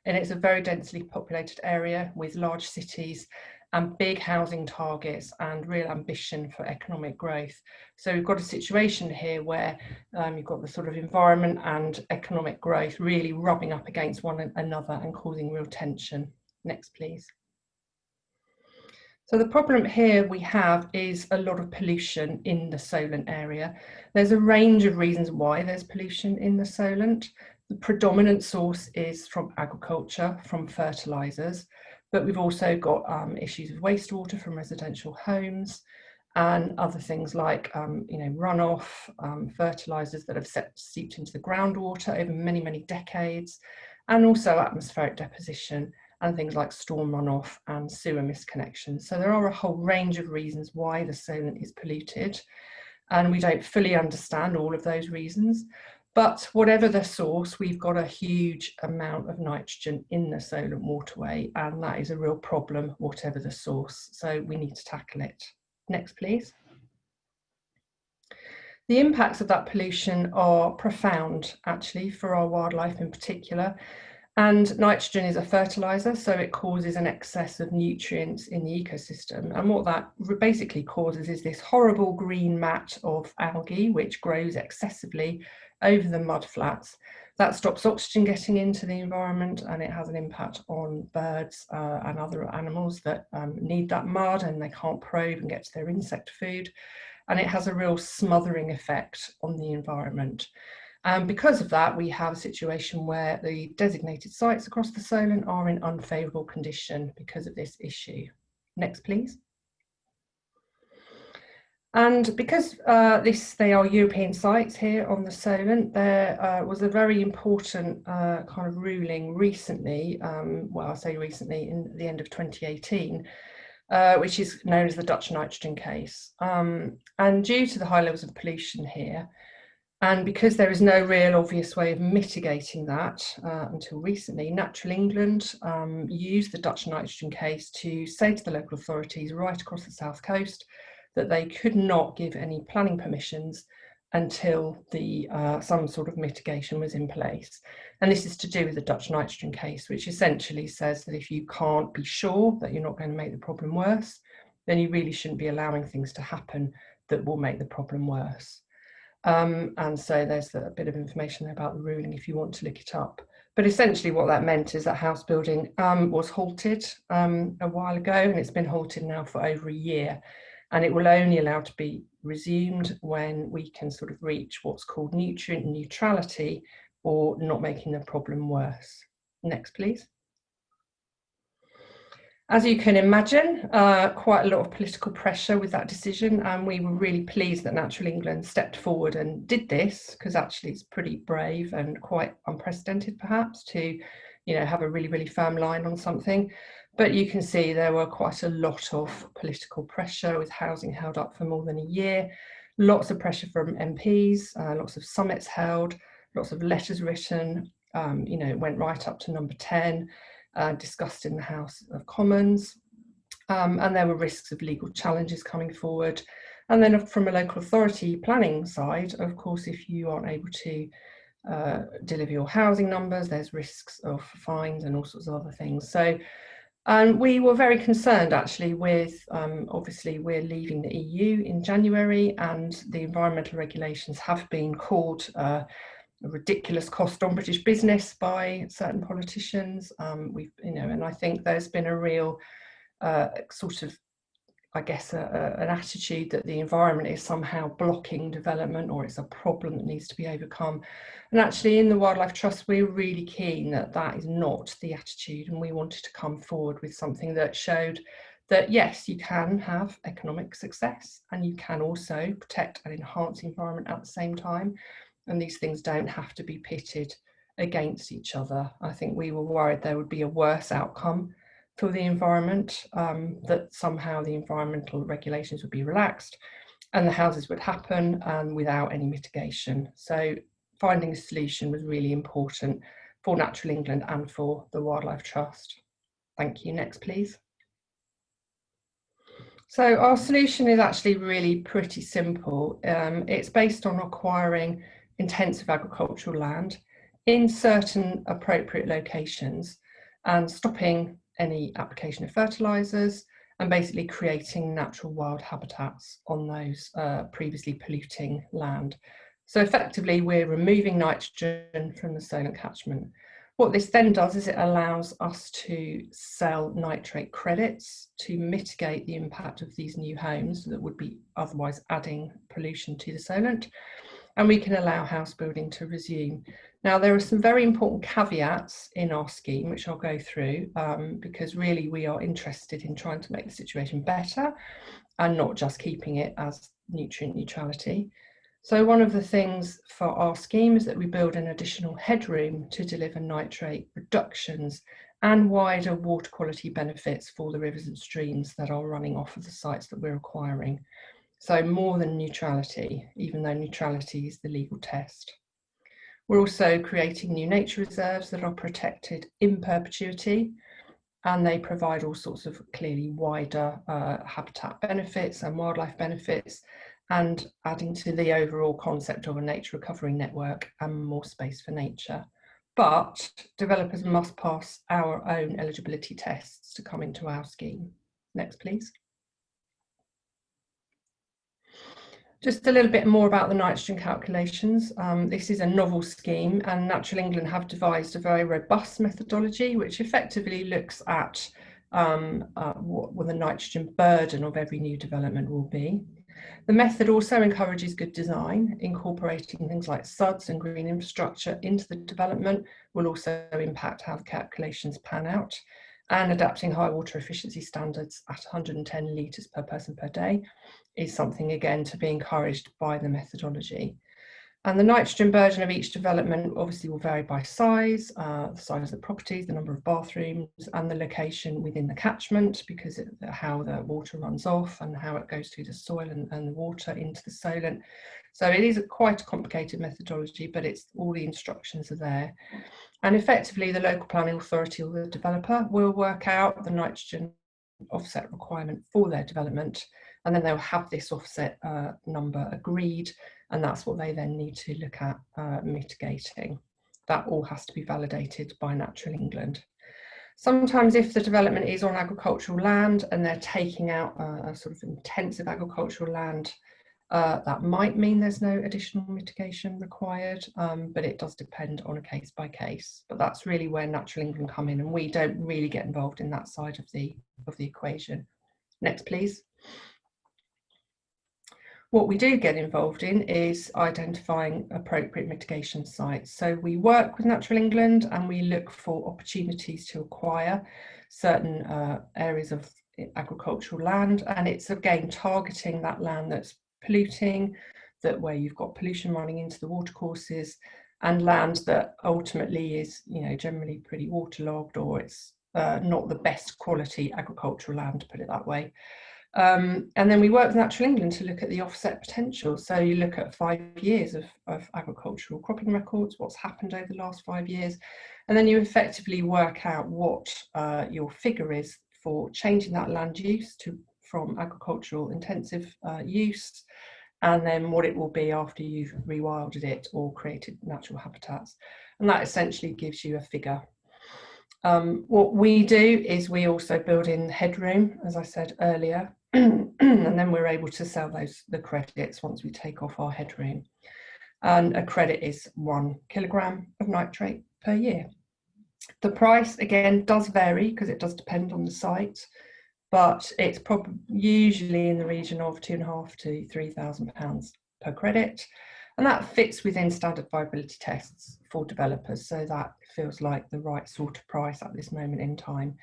And it's a very densely populated area with large cities and big housing targets and real ambition for economic growth. So we've got a situation here where you've got the sort of environment and economic growth really rubbing up against one another and causing real tension. Next, please. So the problem here we have is a lot of pollution in the Solent area. There's a range of reasons why there's pollution in the Solent. The predominant source is from agriculture, from fertilisers, but we've also got issues of wastewater from residential homes and other things like runoff, fertilisers that have seeped into the groundwater over many, many decades, and also atmospheric deposition and things like storm runoff and sewer misconnections. So there are a whole range of reasons why the Solent is polluted, and we don't fully understand all of those reasons. But whatever the source, we've got a huge amount of nitrogen in the Solent waterway, and that is a real problem, whatever the source. So we need to tackle it. Next, please. The impacts of that pollution are profound, actually, for our wildlife in particular. And nitrogen is a fertiliser, so it causes an excess of nutrients in the ecosystem. And what that basically causes is this horrible green mat of algae, which grows excessively over the mudflats. That stops oxygen getting into the environment, and it has an impact on birds and other animals that need that mud and they can't probe and get to their insect food. And it has a real smothering effect on the environment. And because of that, we have a situation where the designated sites across the Solent are in unfavourable condition because of this issue. Next, please. And because they are European sites here on the Solent, there was a very important kind of ruling recently, well, I say recently, in the end of 2018, which is known as the Dutch nitrogen case. And due to the high levels of pollution here, and because there is no real obvious way of mitigating that until recently, Natural England used the Dutch nitrogen case to say to the local authorities right across the south coast that they could not give any planning permissions until some sort of mitigation was in place. And this is to do with the Dutch nitrogen case, which essentially says that if you can't be sure that you're not going to make the problem worse, then you really shouldn't be allowing things to happen that will make the problem worse. And so there's a bit of information there about the ruling if you want to look it up. But essentially what that meant is that house building was halted a while ago, and it's been halted now for over a year. And it will only allow to be resumed when we can sort of reach what's called nutrient neutrality, or not making the problem worse. Next, please. As you can imagine, quite a lot of political pressure with that decision, and we were really pleased that Natural England stepped forward and did this, because actually it's pretty brave and quite unprecedented perhaps to, have a really, really firm line on something. But you can see there were quite a lot of political pressure with housing held up for more than a year, lots of pressure from MPs, lots of summits held, lots of letters written, it went right up to number 10. Discussed in the House of Commons, and there were risks of legal challenges coming forward. And then from a local authority planning side, of course, if you aren't able to deliver your housing numbers, there's risks of fines and all sorts of other things. So we were very concerned actually with, obviously we're leaving the EU in January, and the environmental regulations have been called a ridiculous cost on British business by certain politicians. And I think there's been a real sort of, I guess, an attitude that the environment is somehow blocking development, or it's a problem that needs to be overcome. And actually in the Wildlife Trust, we're really keen that that is not the attitude, and we wanted to come forward with something that showed that yes, you can have economic success and you can also protect and enhance the environment at the same time. And these things don't have to be pitted against each other. I think we were worried there would be a worse outcome for the environment, that somehow the environmental regulations would be relaxed and the houses would happen without any mitigation. So finding a solution was really important for Natural England and for the Wildlife Trust. Thank you. Next, please. So our solution is actually really pretty simple. It's based on acquiring intensive agricultural land in certain appropriate locations and stopping any application of fertilisers and basically creating natural wild habitats on those previously polluting land. So effectively, we're removing nitrogen from the Solent catchment. What this then does is it allows us to sell nitrate credits to mitigate the impact of these new homes that would be otherwise adding pollution to the Solent, and we can allow house building to resume. Now, there are some very important caveats in our scheme, which I'll go through, because really we are interested in trying to make the situation better and not just keeping it as nutrient neutrality. So one of the things for our scheme is that we build an additional headroom to deliver nitrate reductions and wider water quality benefits for the rivers and streams that are running off of the sites that we're acquiring. So more than neutrality, even though neutrality is the legal test. We're also creating new nature reserves that are protected in perpetuity, and they provide all sorts of clearly wider habitat benefits and wildlife benefits, and adding to the overall concept of a nature recovery network and more space for nature. But developers must pass our own eligibility tests to come into our scheme. Next, please. Just a little bit more about the nitrogen calculations. This is a novel scheme, and Natural England have devised a very robust methodology which effectively looks at what the nitrogen burden of every new development will be. The method also encourages good design, incorporating things like SUDs and green infrastructure into the development will also impact how the calculations pan out, and adapting high water efficiency standards at 110 litres per person per day is something again to be encouraged by the methodology. And the nitrogen burden of each development obviously will vary by size, the size of the properties, the number of bathrooms, and the location within the catchment, because how the water runs off and how it goes through the soil and the water into the Solent. So it is quite a complicated methodology, but it's all the instructions are there. And effectively, the local planning authority or the developer will work out the nitrogen offset requirement for their development, and then they'll have this offset number agreed, and that's what they then need to look at mitigating. That all has to be validated by Natural England. Sometimes if the development is on agricultural land and they're taking out a sort of intensive agricultural land, that might mean there's no additional mitigation required, but it does depend on a case by case. But that's really where Natural England come in, and we don't really get involved in that side of the equation. Next, please. What we do get involved in is identifying appropriate mitigation sites. So we work with Natural England and we look for opportunities to acquire certain areas of agricultural land, and it's again targeting that land that's polluting, that where you've got pollution running into the watercourses, and land that ultimately is, you know, generally pretty waterlogged, or it's not the best quality agricultural land, to put it that way. And then we work with Natural England to look at the offset potential. So you look at 5 years of agricultural cropping records, what's happened over the last 5 years, and then you effectively work out what your figure is for changing that land use from agricultural intensive use, and then what it will be after you've rewilded it or created natural habitats. And that essentially gives you a figure. What we do is we also build in headroom, as I said earlier, and then we're able to sell the credits once we take off our headroom. And a credit is 1 kilogram of nitrate per year. The price again does vary because it does depend on the site, but it's probably usually in the region of £2,500 to £3,000 per credit. And that fits within standard viability tests for developers, so that feels like the right sort of price at this moment in time.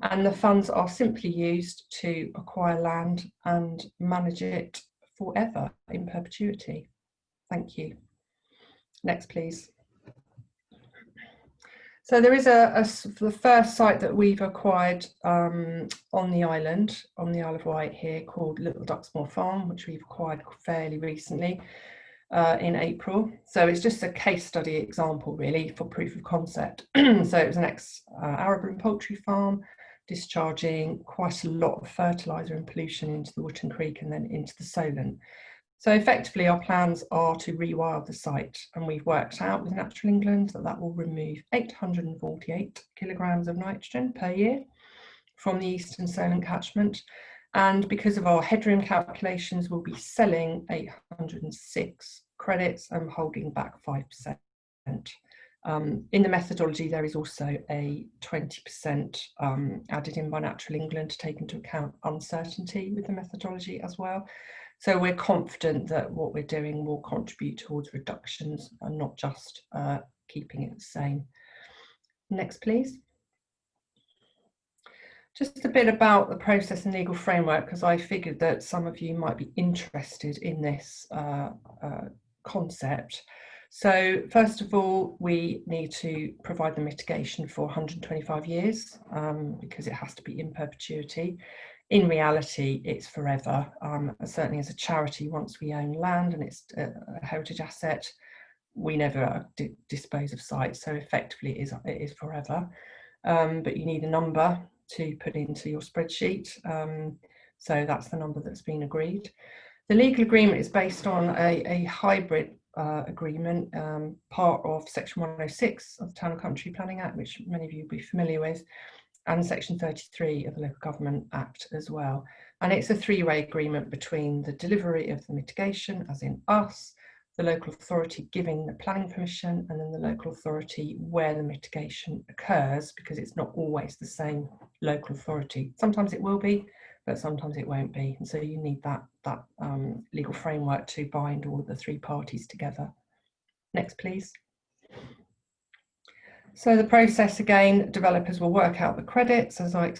And the funds are simply used to acquire land and manage it forever in perpetuity. Thank you. Next, please. So there is the first site that we've acquired on the island, on the Isle of Wight here, called Little Duxmore Farm, which we've acquired fairly recently in April. So it's just a case study example really for proof of concept. So it was an Arbor and poultry farm, discharging quite a lot of fertiliser and pollution into the Wootton Creek and then into the Solent. So effectively our plans are to rewild the site, and we've worked out with Natural England that will remove 848 kilograms of nitrogen per year from the Eastern Solent catchment. And because of our headroom calculations, we'll be selling 806 credits and holding back 5%. In the methodology, there is also a 20% added in by Natural England to take into account uncertainty with the methodology as well. So we're confident that what we're doing will contribute towards reductions and not just keeping it the same. Next, please. Just a bit about the process and legal framework, because I figured that some of you might be interested in this concept. So first of all, we need to provide the mitigation for 125 years because it has to be in perpetuity. In reality, it's forever. Certainly as a charity, once we own land and it's a heritage asset, we never dispose of sites. So effectively it is forever. But you need a number to put into your spreadsheet. So that's the number that's been agreed. The legal agreement is based on a hybrid agreement, part of Section 106 of the Town and Country Planning Act, which many of you will be familiar with, and Section 33 of the Local Government Act as well. And it's a three-way agreement between the delivery of the mitigation, as in us, the local authority giving the planning permission, and then the local authority where the mitigation occurs, because it's not always the same local authority. Sometimes it will be, but sometimes it won't be. And so you need that legal framework to bind all of the three parties together. Next, please. So the process, again, developers will work out the credits, as I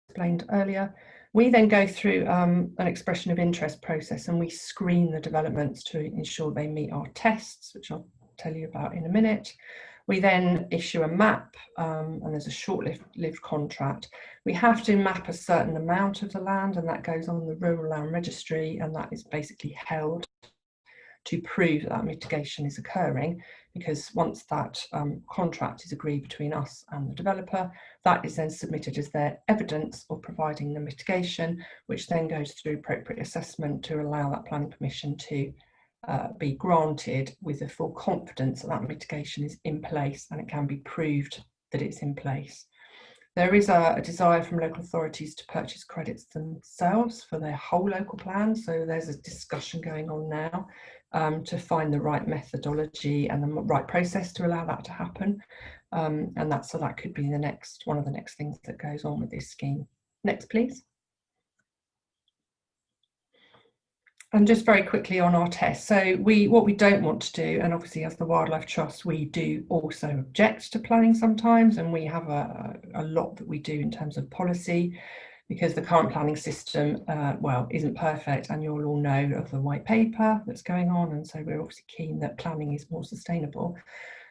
explained earlier. We then go through an expression of interest process, and we screen the developments to ensure they meet our tests, which I'll tell you about in a minute. We then issue a map, and there's a short-lived contract. We have to map a certain amount of the land, and that goes on the Rural Land Registry, and that is basically held to prove that mitigation is occurring, because once that contract is agreed between us and the developer, that is then submitted as their evidence of providing the mitigation, which then goes through appropriate assessment to allow that planning permission to be granted with the full confidence that that mitigation is in place and it can be proved that it's in place. There is a desire from local authorities to purchase credits themselves for their whole local plan. So there's a discussion going on now to find the right methodology and the right process to allow that to happen. And that could be one of the next things that goes on with this scheme. Next, please. And just very quickly on our test. So what we don't want to do, and obviously as the Wildlife Trust, we do also object to planning sometimes, and we have a lot that we do in terms of policy, because the current planning system, isn't perfect, and you'll all know of the white paper that's going on, and so we're obviously keen that planning is more sustainable.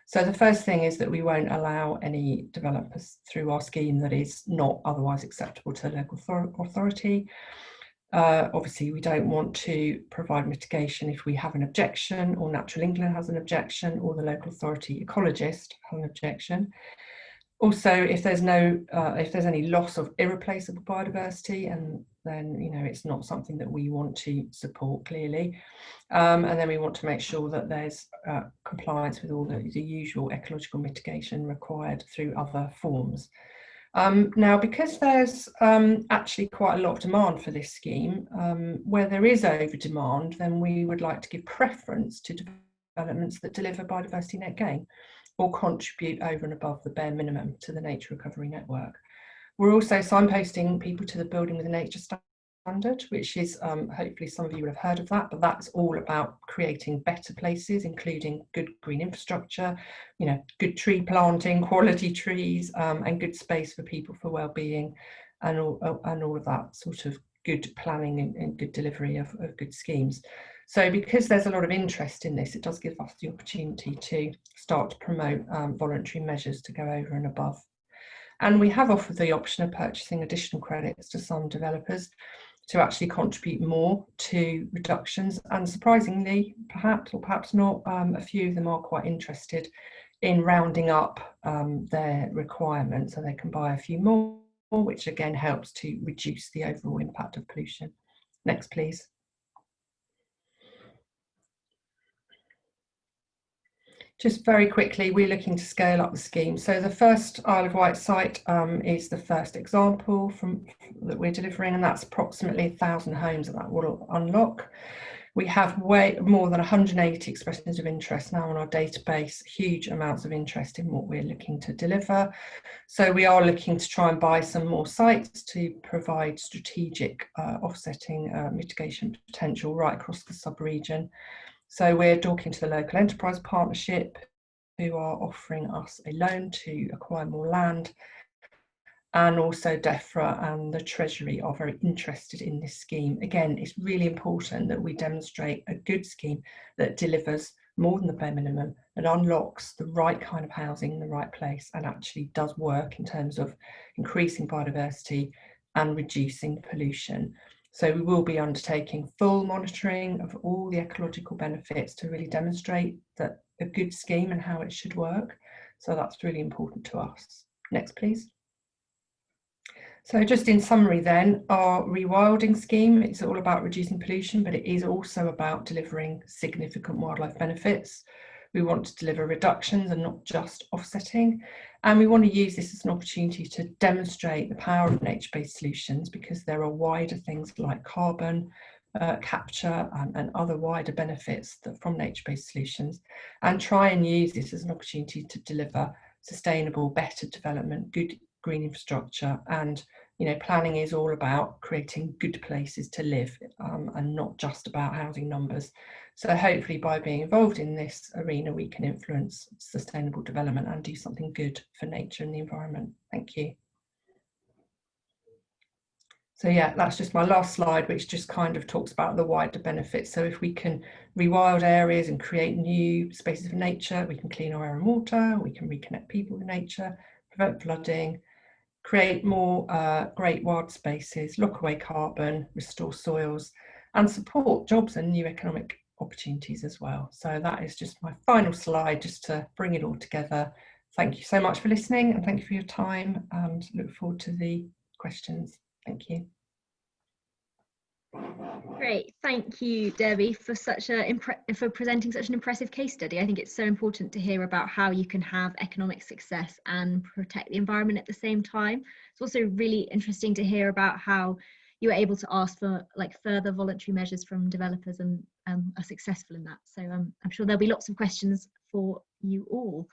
So the first thing is that we won't allow any developers through our scheme that is not otherwise acceptable to the local authority. Obviously, we don't want to provide mitigation if we have an objection, or Natural England has an objection, or the local authority ecologist has an objection. Also, if there's any loss of irreplaceable biodiversity, and then it's not something that we want to support clearly. And then we want to make sure that there's compliance with all the usual ecological mitigation required through other forms. Now, because there's actually quite a lot of demand for this scheme, where there is over demand, then we would like to give preference to developments that deliver biodiversity net gain or contribute over and above the bare minimum to the nature recovery network. We're also signposting people to the Building with Nature Standard, which is, hopefully some of you will have heard of that, but that's all about creating better places, including good green infrastructure, good tree planting, quality trees, and good space for people for well-being, and all of that sort of good planning and good delivery of good schemes. So because there's a lot of interest in this, it does give us the opportunity to start to promote voluntary measures to go over and above. And we have offered the option of purchasing additional credits to some developers to actually contribute more to reductions. And surprisingly, perhaps or perhaps not, a few of them are quite interested in rounding up their requirements so they can buy a few more, which again helps to reduce the overall impact of pollution. Next, please. Just very quickly, we're looking to scale up the scheme. So the first Isle of Wight site is the first example that we're delivering, and that's approximately 1,000 homes that will unlock. We have way more than 180 expressions of interest now on our database, huge amounts of interest in what we're looking to deliver. So we are looking to try and buy some more sites to provide strategic offsetting mitigation potential right across the sub-region. So we're talking to the local enterprise partnership, who are offering us a loan to acquire more land, and also DEFRA and the Treasury are very interested in this scheme. Again, it's really important that we demonstrate a good scheme that delivers more than the bare minimum, that unlocks the right kind of housing in the right place and actually does work in terms of increasing biodiversity and reducing pollution. So we will be undertaking full monitoring of all the ecological benefits to really demonstrate that a good scheme and how it should work. So that's really important to us. Next, please. So just in summary then, our rewilding scheme is all about reducing pollution, but it is also about delivering significant wildlife benefits. We want to deliver reductions and not just offsetting. And we want to use this as an opportunity to demonstrate the power of nature-based solutions, because there are wider things like carbon capture and other wider benefits from nature-based solutions, and try and use this as an opportunity to deliver sustainable, better development, good green infrastructure. And planning is all about creating good places to live and not just about housing numbers. So hopefully by being involved in this arena, we can influence sustainable development and do something good for nature and the environment. Thank you. So yeah, that's just my last slide, which just kind of talks about the wider benefits. So if we can rewild areas and create new spaces of nature, we can clean our air and water, we can reconnect people with nature, prevent flooding, create more great wild spaces, lock away carbon, restore soils, and support jobs and new economic opportunities as well. So that is just my final slide, just to bring it all together. Thank you so much for listening, and thank you for your time, and look forward to the questions. Thank you. Great, thank you, Debbie, for presenting such an impressive case study. I think it's so important to hear about how you can have economic success and protect the environment at the same time. It's also really interesting to hear about how you were able to ask for further voluntary measures from developers and are successful in that. So I'm sure there'll be lots of questions for you all.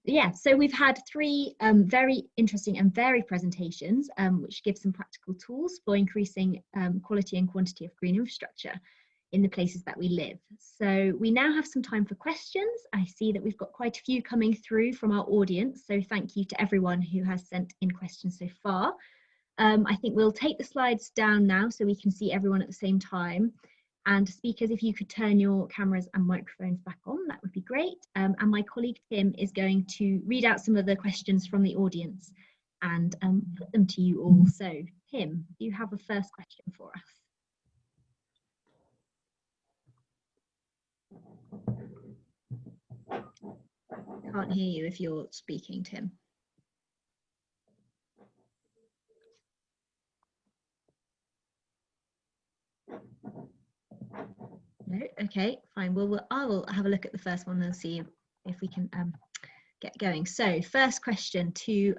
Yeah, so we've had three very interesting and varied presentations, which give some practical tools for increasing quality and quantity of green infrastructure in the places that we live. So we now have some time for questions. I see that we've got quite a few coming through from our audience, so thank you to everyone who has sent in questions so far. I think we'll take the slides down now so we can see everyone at the same time. And speakers, if you could turn your cameras and microphones back on, that would be great. And my colleague Tim is going to read out some of the questions from the audience and put them to you all. So Tim, do you have a first question for us? Can't hear you if you're speaking, Tim. No, okay, fine. Well, I will have a look at the first one and see if we can get going. So, first question to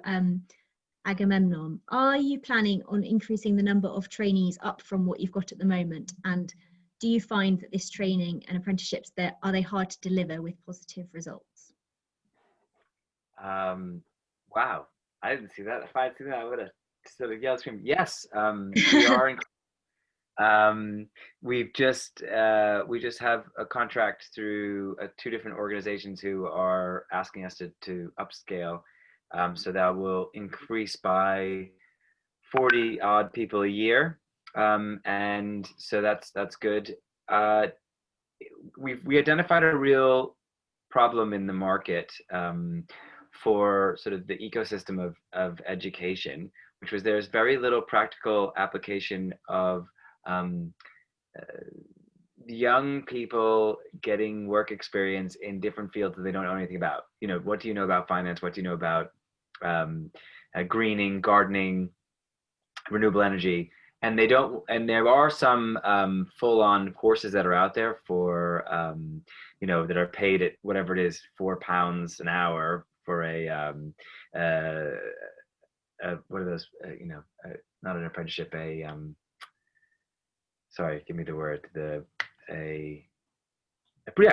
Agamemnon: are you planning on increasing the number of trainees up from what you've got at the moment? And do you find that this training and apprenticeships are they hard to deliver with positive results? Wow, I didn't see that. If I had seen that, I would have sort of yelled, screamed. Yes, we are. We just have a contract through two different organizations who are asking us to upscale, so that will increase by 40 odd people a year, and so that's good. we identified a real problem in the market for sort of the ecosystem of education, which was there's very little practical application of young people getting work experience in different fields that they don't know anything about. You know, what do you know about finance? What do you know about greening, gardening, renewable energy? And they don't, and there are some full-on courses that are out there for, you know, that are paid at whatever it is, £4 an hour for what are those, you know, not an apprenticeship, sorry, give me the word,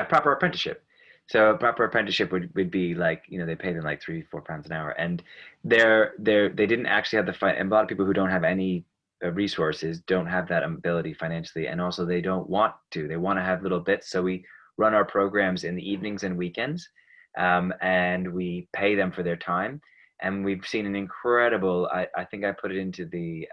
proper apprenticeship. So a proper apprenticeship would be like, you know, they pay them like £3-4 an hour, and they didn't actually have and a lot of people who don't have any resources don't have that ability financially, and also they don't want to. They want to have little bits. So we run our programs in the evenings and weekends, and we pay them for their time. And we've seen an incredible. I think I put it into the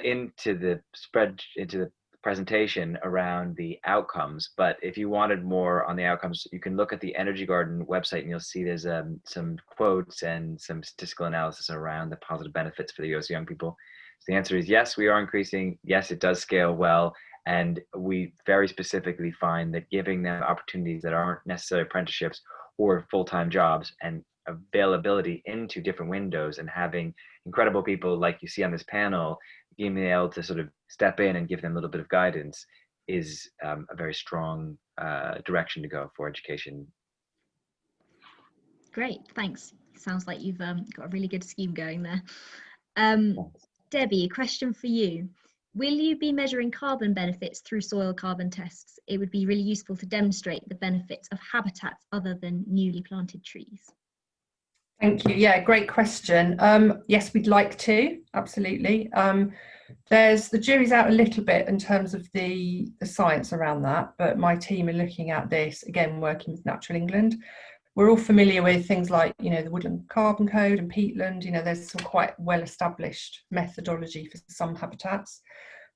into the presentation around the outcomes. But if you wanted more on the outcomes, you can look at the Energy Garden website, and you'll see there's some quotes and some statistical analysis around the positive benefits for those young people. So the answer is yes, we are increasing. Yes, it does scale well. And we very specifically find that giving them opportunities that aren't necessarily apprenticeships or full-time jobs, and availability into different windows, and having incredible people like you see on this panel being able to sort of step in and give them a little bit of guidance is a very strong direction to go for education. Great, thanks. Sounds like you've got a really good scheme going there. Debbie, a question for you. Will you be measuring carbon benefits through soil carbon tests? It would be really useful to demonstrate the benefits of habitats other than newly planted trees. Thank you. Yeah, great question. Yes, we'd like to, absolutely. The jury's out a little bit in terms of the science around that, but my team are looking at this, again, working with Natural England. We're all familiar with things like, you know, the Woodland Carbon Code and peatland. You know, there's some quite well-established methodology for some habitats.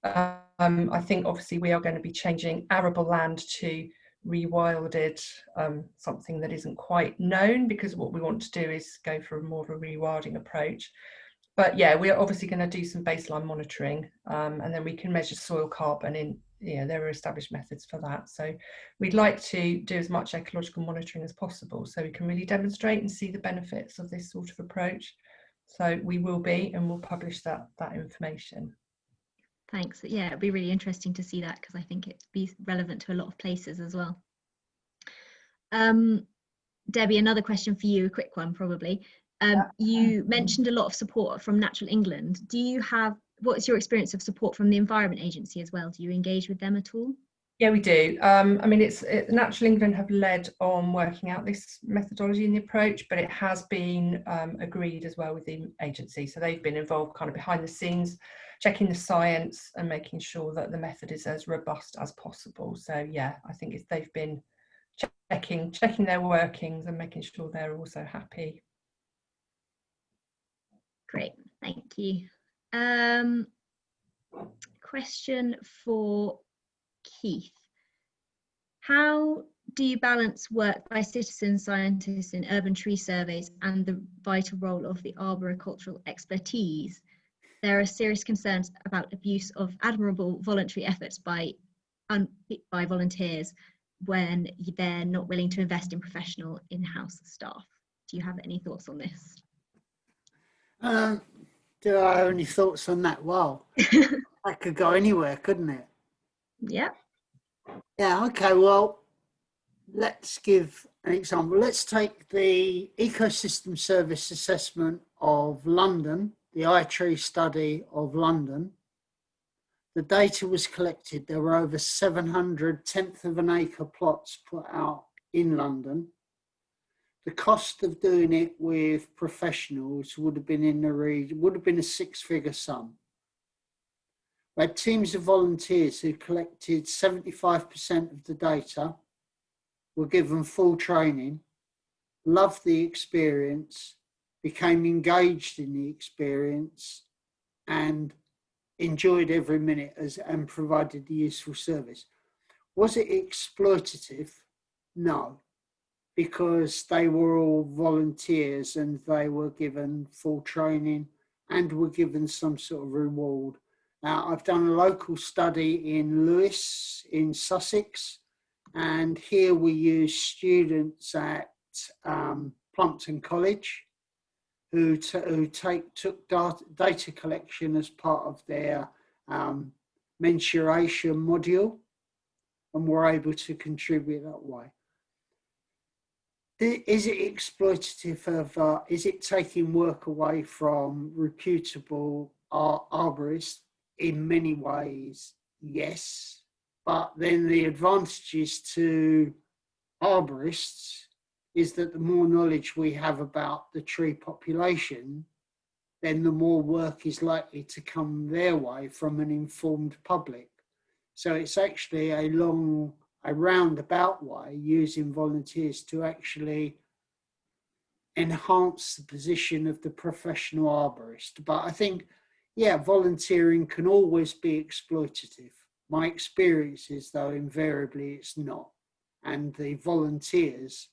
I think obviously we are going to be changing arable land to rewilded, something that isn't quite known, because what we want to do is go for more of a rewilding approach. But yeah, we're obviously going to do some baseline monitoring, and then we can measure soil carbon in, you know, there are established methods for that. So we'd like to do as much ecological monitoring as possible so we can really demonstrate and see the benefits of this sort of approach. So we will be, and we'll publish that information. Thanks. Yeah, it'd be really interesting to see that, because I think it'd be relevant to a lot of places as well. Debbie, another question for you, a quick one probably. You mentioned a lot of support from Natural England. What is your experience of support from the Environment Agency as well? Do you engage with them at all? Yeah, we do. I mean, Natural England have led on working out this methodology and the approach, but it has been agreed as well with the agency. So they've been involved kind of behind the scenes, checking the science and making sure that the method is as robust as possible. So yeah, I think they've been checking their workings and making sure they're also happy. Great, thank you. Question for Keith. How do you balance work by citizen scientists in urban tree surveys and the vital role of the arboricultural expertise? There are serious concerns about abuse of admirable voluntary efforts by volunteers when they're not willing to invest in professional in-house staff. Do you have any thoughts on this? Do I have any thoughts on that? Wow, that could go anywhere, couldn't it? Yeah. Yeah, okay, well, let's give an example. Let's take the Ecosystem Service Assessment of London, the iTree study of London. The data was collected. There were over 700 tenth of an acre plots put out in London. The cost of doing it with professionals would have been in the region, would have been a six-figure sum. We had teams of volunteers who collected 75% of the data, were given full training, loved the experience, became engaged in the experience, and enjoyed every minute and provided the useful service. Was it exploitative? No, because they were all volunteers and they were given full training and were given some sort of reward. I've done a local study in Lewes in Sussex, and here we use students at Plumpton College who took data collection as part of their mensuration module and were able to contribute that way. Is it exploitative of, is it taking work away from reputable arborists? In many ways, yes. But then the advantages to arborists is that the more knowledge we have about the tree population, then the more work is likely to come their way from an informed public. So it's actually a roundabout way using volunteers to actually enhance the position of the professional arborist. But I think, yeah, volunteering can always be exploitative. My experience is, though, invariably it's not. And the volunteers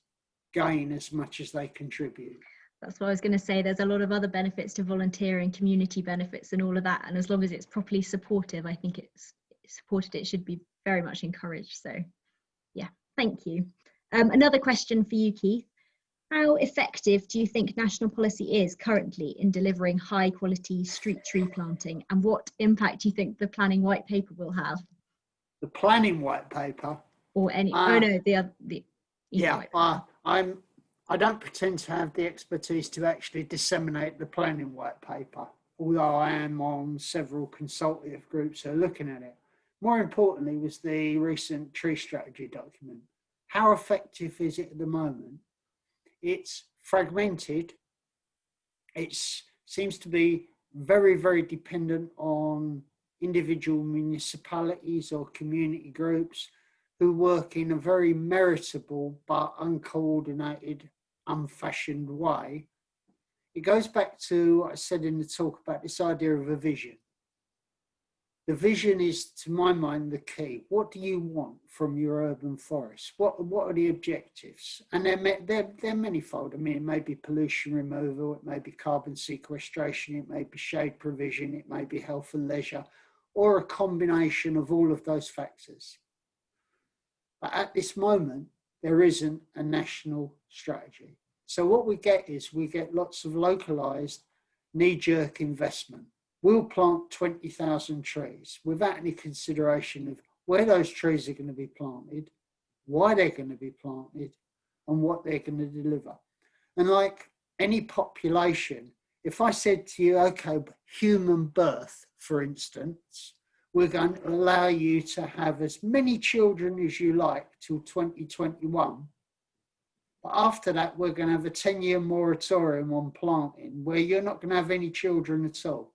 gain as much as they contribute. That's what I was going to say. There's a lot of other benefits to volunteering, community benefits and all of that. And as long as it's properly supportive, I think it's supported. It should be very much encouraged. So yeah, thank you. Another question for you, Keith. How effective do you think national policy is currently in delivering high quality street tree planting, and what impact do you think the planning white paper will have? The planning white paper? Or any, yeah, I don't pretend to have the expertise to actually disseminate the planning white paper, although I am on several consultative groups who are looking at it. More importantly was the recent tree strategy document. How effective is it at the moment? It's fragmented. It seems to be very, very dependent on individual municipalities or community groups who work in a very meritable but uncoordinated, unfashioned way. It goes back to what I said in the talk about this idea of a vision. The vision is, to my mind, the key. What do you want from your urban forest? What are the objectives? And they're manifold. I mean, it may be pollution removal, it may be carbon sequestration, it may be shade provision, it may be health and leisure, or a combination of all of those factors. But at this moment, there isn't a national strategy. So what we get is we get lots of localized knee-jerk investment. We'll plant 20,000 trees without any consideration of where those trees are going to be planted, why they're going to be planted, and what they're going to deliver. And like any population, if I said to you, okay, human birth, for instance, we're going to allow you to have as many children as you like till 2021. But after that, we're going to have a 10-year moratorium on planting where you're not going to have any children at all.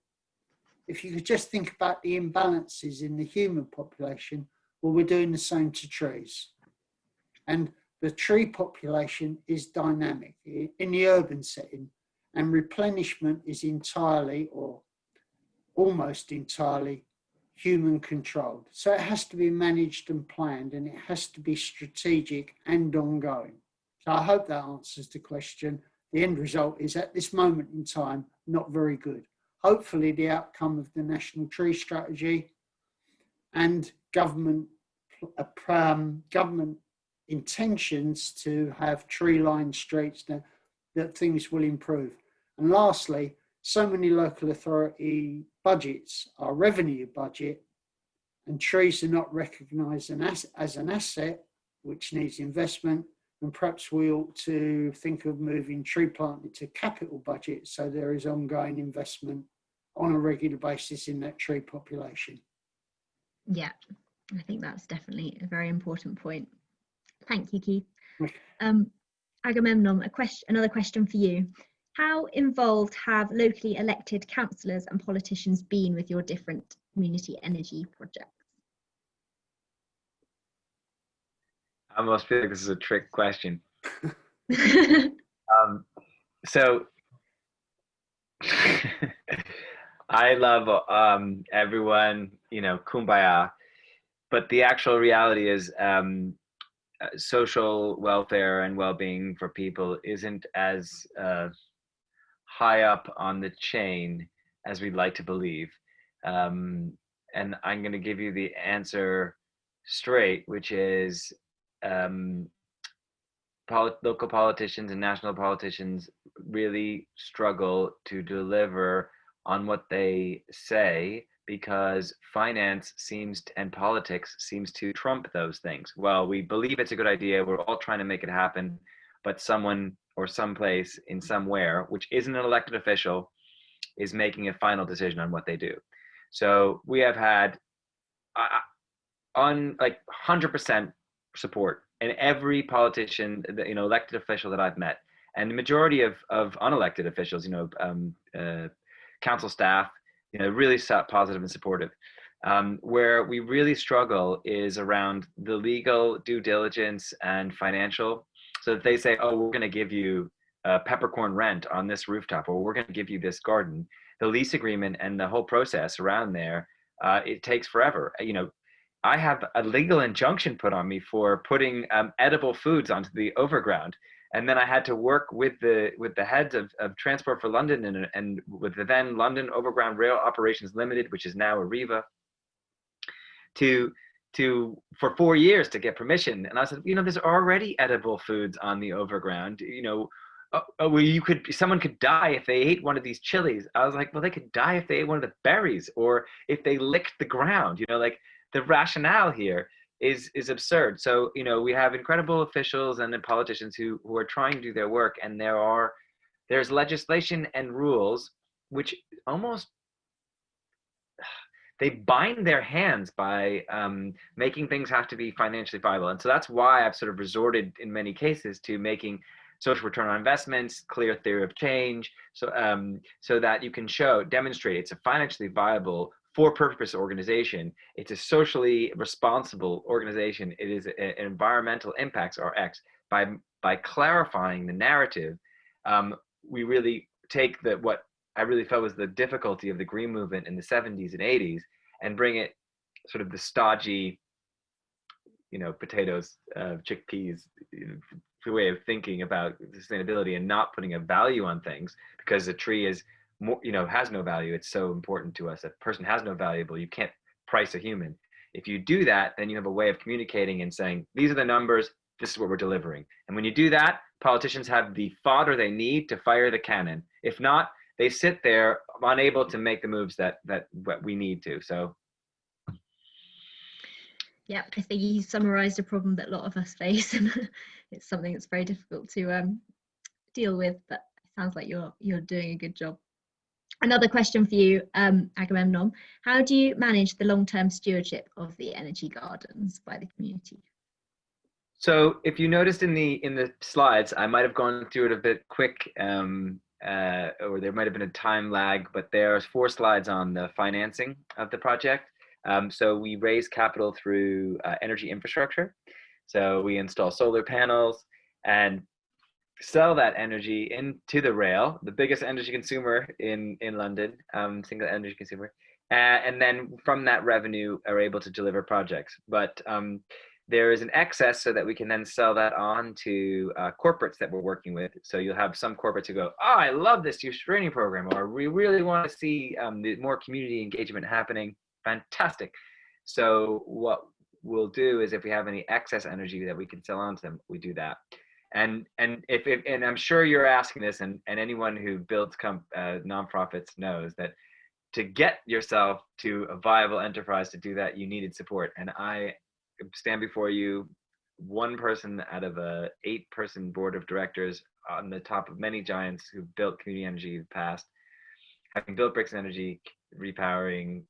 If you could just think about the imbalances in the human population, well, we're doing the same to trees. And the tree population is dynamic in the urban setting, and replenishment is entirely or almost entirely human controlled. So it has to be managed and planned, and it has to be strategic and ongoing. So I hope that answers the question. The end result is, at this moment in time, not very good. Hopefully the outcome of the National Tree Strategy and government intentions to have tree-lined streets, that things will improve. And lastly, so many local authority budgets are revenue budget, and trees are not recognised as an asset, which needs investment. And perhaps we ought to think of moving tree planting to capital budget, so there is ongoing investment on a regular basis in that tree population. Yeah, I think that's definitely a very important point. Thank you, Keith. Agamemnon, another question for you. How involved have locally elected councillors and politicians been with your different community energy projects? I almost feel like this is a trick question. So I love everyone, you know, kumbaya. But the actual reality is social welfare and well-being for people isn't as high up on the chain as we'd like to believe. And I'm going to give you the answer straight, which is local politicians and national politicians really struggle to deliver on what they say because finance and politics seems to trump those things. Well, we believe it's a good idea. We're all trying to make it happen, but someone or someplace in somewhere, which isn't an elected official, is making a final decision on what they do. So we have had on like 100% support in every politician, you know, elected official that I've met, and the majority of unelected officials, you know, council staff, you know, really positive and supportive. Where we really struggle is around the legal due diligence and financial. So that they say, oh, we're going to give you peppercorn rent on this rooftop, or we're going to give you this garden. The lease agreement and the whole process around there, it takes forever. You know, I have a legal injunction put on me for putting edible foods onto the overground. And then I had to work with the heads of Transport for London and with the then London Overground Rail Operations Limited, which is now Arriva, for 4 years to get permission. And I said, you know, there's already edible foods on the overground. You know, well, someone could die if they ate one of these chilies. I was like, well, they could die if they ate one of the berries or if they licked the ground. You know, like the rationale here is absurd. So, you know, we have incredible officials and politicians who are trying to do their work, and there's legislation and rules which almost they bind their hands by making things have to be financially viable. And so that's why I've sort of resorted in many cases to making social return on investments, clear theory of change, so that you can demonstrate it's a financially viable for-purpose organization. It's a socially responsible organization. It is environmental impacts are X. By clarifying the narrative, we really take what I really felt was the difficulty of the green movement in the 70s and 80s and bring it sort of the stodgy, you know, potatoes, chickpeas, you know, way of thinking about sustainability and not putting a value on things because a tree is more, you know, has no value. It's so important to us. A person has no valuable. You can't price a human. If you do that, then you have a way of communicating and saying, these are the numbers, this is what we're delivering. And when you do that, politicians have the fodder they need to fire the cannon. If not, they sit there unable to make the moves that we need to. So yeah, I think you summarized a problem that a lot of us face, and it's something that's very difficult to deal with, but it sounds like you're doing a good job. Another question for you, Agamemnon. How do you manage the long-term stewardship of the energy gardens by the community? So if you noticed in the slides, I might have gone through it a bit quick, or there might have been a time lag, but there's 4 slides on the financing of the project. So we raise capital through energy infrastructure. So we install solar panels and sell that energy into the rail, the biggest energy consumer in London, single energy consumer. And then from that revenue are able to deliver projects. But there is an excess so that we can then sell that on to corporates that we're working with. So you'll have some corporates who go, oh, I love this youth training program, or we really want to see more community engagement happening. Fantastic. So what we'll do is if we have any excess energy that we can sell on to them, we do that. And and I'm sure you're asking this, and anyone who builds nonprofits knows that to get yourself to a viable enterprise to do that, you needed support. And I stand before you, one person out of a 8-person board of directors on the top of many giants who built community energy in the past, having built Bricks Energy, repowering,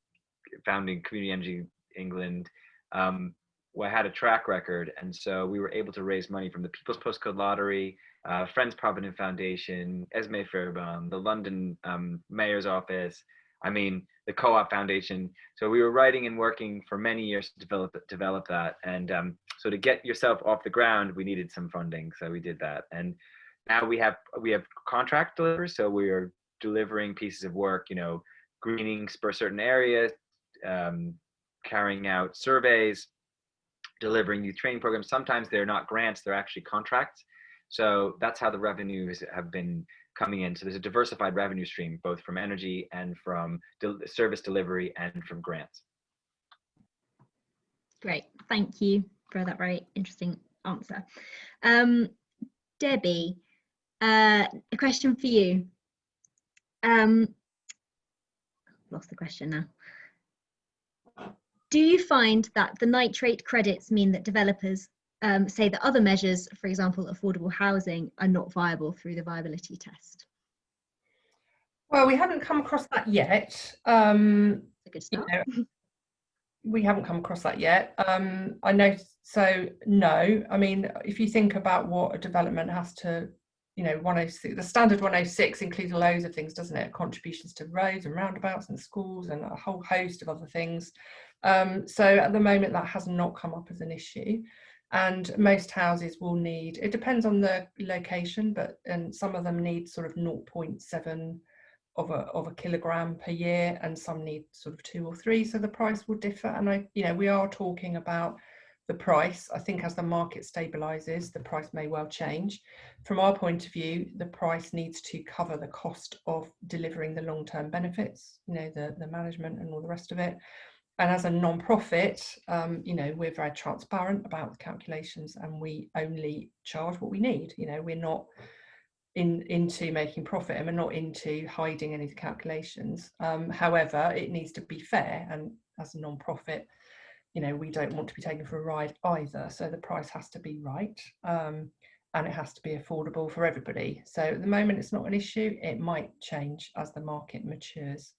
founding Community Energy England. I had a track record, and so we were able to raise money from the People's Postcode Lottery, Friends Provident Foundation, Esme Fairbaum, the London Mayor's Office, I mean, the Co-op Foundation. So we were writing and working for many years to develop that. And so to get yourself off the ground, we needed some funding. So we did that. And now we have contract delivery. So we are delivering pieces of work, you know, greening for certain areas, carrying out surveys, delivering new training programs. Sometimes they're not grants, they're actually contracts. So that's how the revenues have been coming in. So there's a diversified revenue stream, both from energy and from service delivery and from grants. Great, thank you for that very interesting answer. Debbie, a question for you. Lost the question now. Do you find that the nitrate credits mean that developers say that other measures, for example, affordable housing, are not viable through the viability test? Well, we haven't come across that yet. That's a good start. We haven't come across that yet. I know, so no. I mean, if you think about what a development has to, 106, the standard 106 includes loads of things, doesn't it? Contributions to roads and roundabouts and schools and a whole host of other things. So at the moment, that has not come up as an issue. And most houses will need, it depends on the location, and some of them need sort of 0.7 of a kilogram per year, and some need sort of 2 or 3. So the price will differ. And we are talking about the price. I think as the market stabilizes, the price may well change. From our point of view, the price needs to cover the cost of delivering the long-term benefits, the management and all the rest of it. And as a non-profit, we're very transparent about the calculations, and we only charge what we need. We're not into making profit, and we're not into hiding any of the calculations. However, it needs to be fair, and as a non-profit, we don't want to be taken for a ride either. So the price has to be right, and it has to be affordable for everybody. So at the moment, it's not an issue. It might change as the market matures.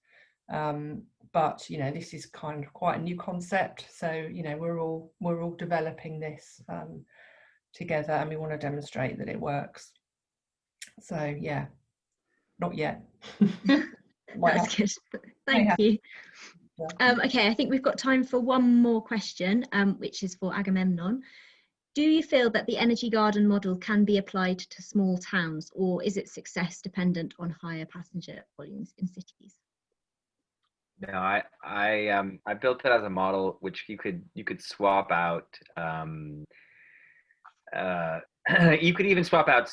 But this is kind of quite a new concept, so we're all developing this together, and we want to demonstrate that it works. So yeah, not yet. That's good. Thank you. Okay, I think we've got time for one more question, which is for Agamemnon. Do you feel that the energy garden model can be applied to small towns, or is its success dependent on higher passenger volumes in cities? No, I built it as a model which you could swap out. You could even swap out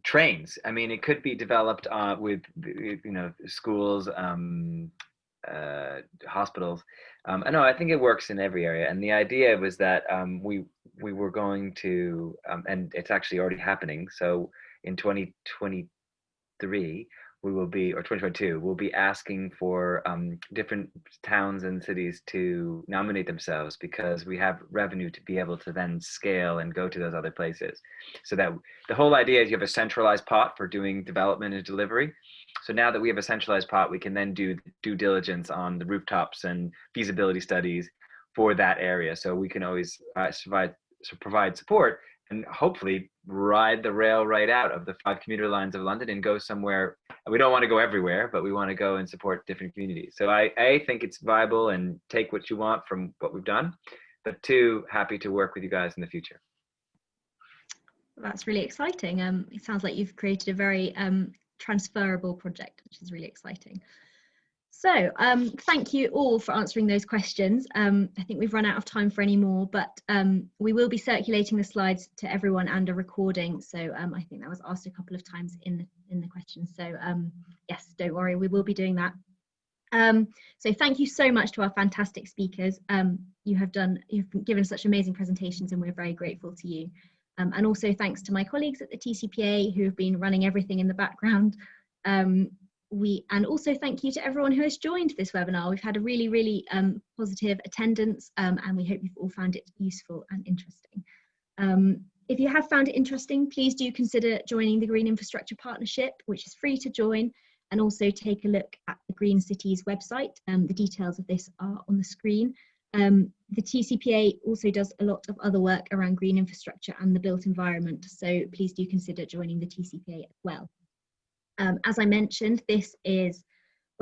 trains. I mean, it could be developed with schools, hospitals. I think it works in every area. And the idea was that we were going to, and it's actually already happening. So in 2023. Or 2022, we'll be asking for different towns and cities to nominate themselves, because we have revenue to be able to then scale and go to those other places. So that the whole idea is you have a centralized pot for doing development and delivery. So now that we have a centralized pot, we can then do due diligence on the rooftops and feasibility studies for that area. So we can always provide support and hopefully ride the rail right out of the 5 commuter lines of London and go somewhere. We don't want to go everywhere, but we want to go and support different communities. So I think it's viable and take what you want from what we've done, but 2, happy to work with you guys in the future. That's really exciting. It sounds like you've created a very transferable project, which is really exciting. So thank you all for answering those questions. I think we've run out of time for any more, but we will be circulating the slides to everyone and a recording. So I think that was asked a couple of times in the questions. So yes, don't worry, we will be doing that. So thank you so much to our fantastic speakers. You've given such amazing presentations, and we're very grateful to you. And also thanks to my colleagues at the TCPA who have been running everything in the background. And also thank you to everyone who has joined this webinar. We've had a really, really positive attendance, and we hope you've all found it useful and interesting. If you have found it interesting, please do consider joining the Green Infrastructure Partnership, which is free to join, and also take a look at the Green Cities website. The details of this are on the screen. The TCPA also does a lot of other work around green infrastructure and the built environment, so please do consider joining the TCPA as well. As I mentioned, this is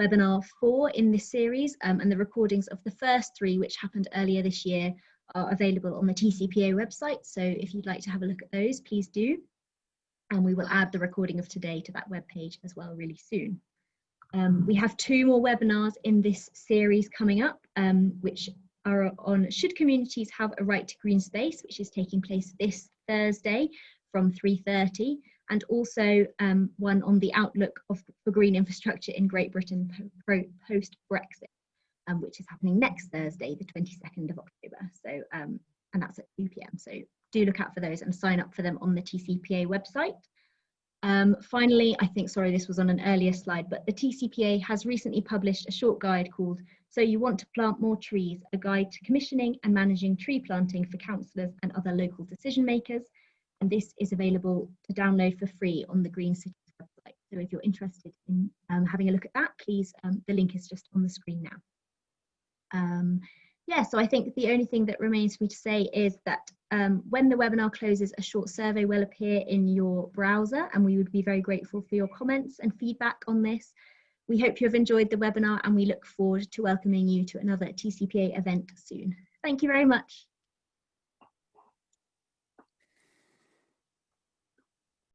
webinar 4 in this series, and the recordings of the first 3, which happened earlier this year, are available on the TCPA website. So if you'd like to have a look at those, please do. And we will add the recording of today to that webpage as well really soon. We have 2 more webinars in this series coming up, which are on Should Communities Have a Right to Green Space, which is taking place this Thursday from 3:30, and also one on the outlook for green infrastructure in Great Britain post-Brexit, which is happening next Thursday, the 22nd of October. So, and that's at 2 p.m. So do look out for those and sign up for them on the TCPA website. Finally, I think, sorry, this was on an earlier slide, but the TCPA has recently published a short guide called So You Want to Plant More Trees, a guide to commissioning and managing tree planting for councillors and other local decision makers. And this is available to download for free on the Green Cities website. So if you're interested in having a look at that, please, the link is just on the screen now. Yeah, so I think the only thing that remains for me to say is that when the webinar closes, a short survey will appear in your browser, and we would be very grateful for your comments and feedback on this. We hope you have enjoyed the webinar, and we look forward to welcoming you to another TCPA event soon. Thank you very much.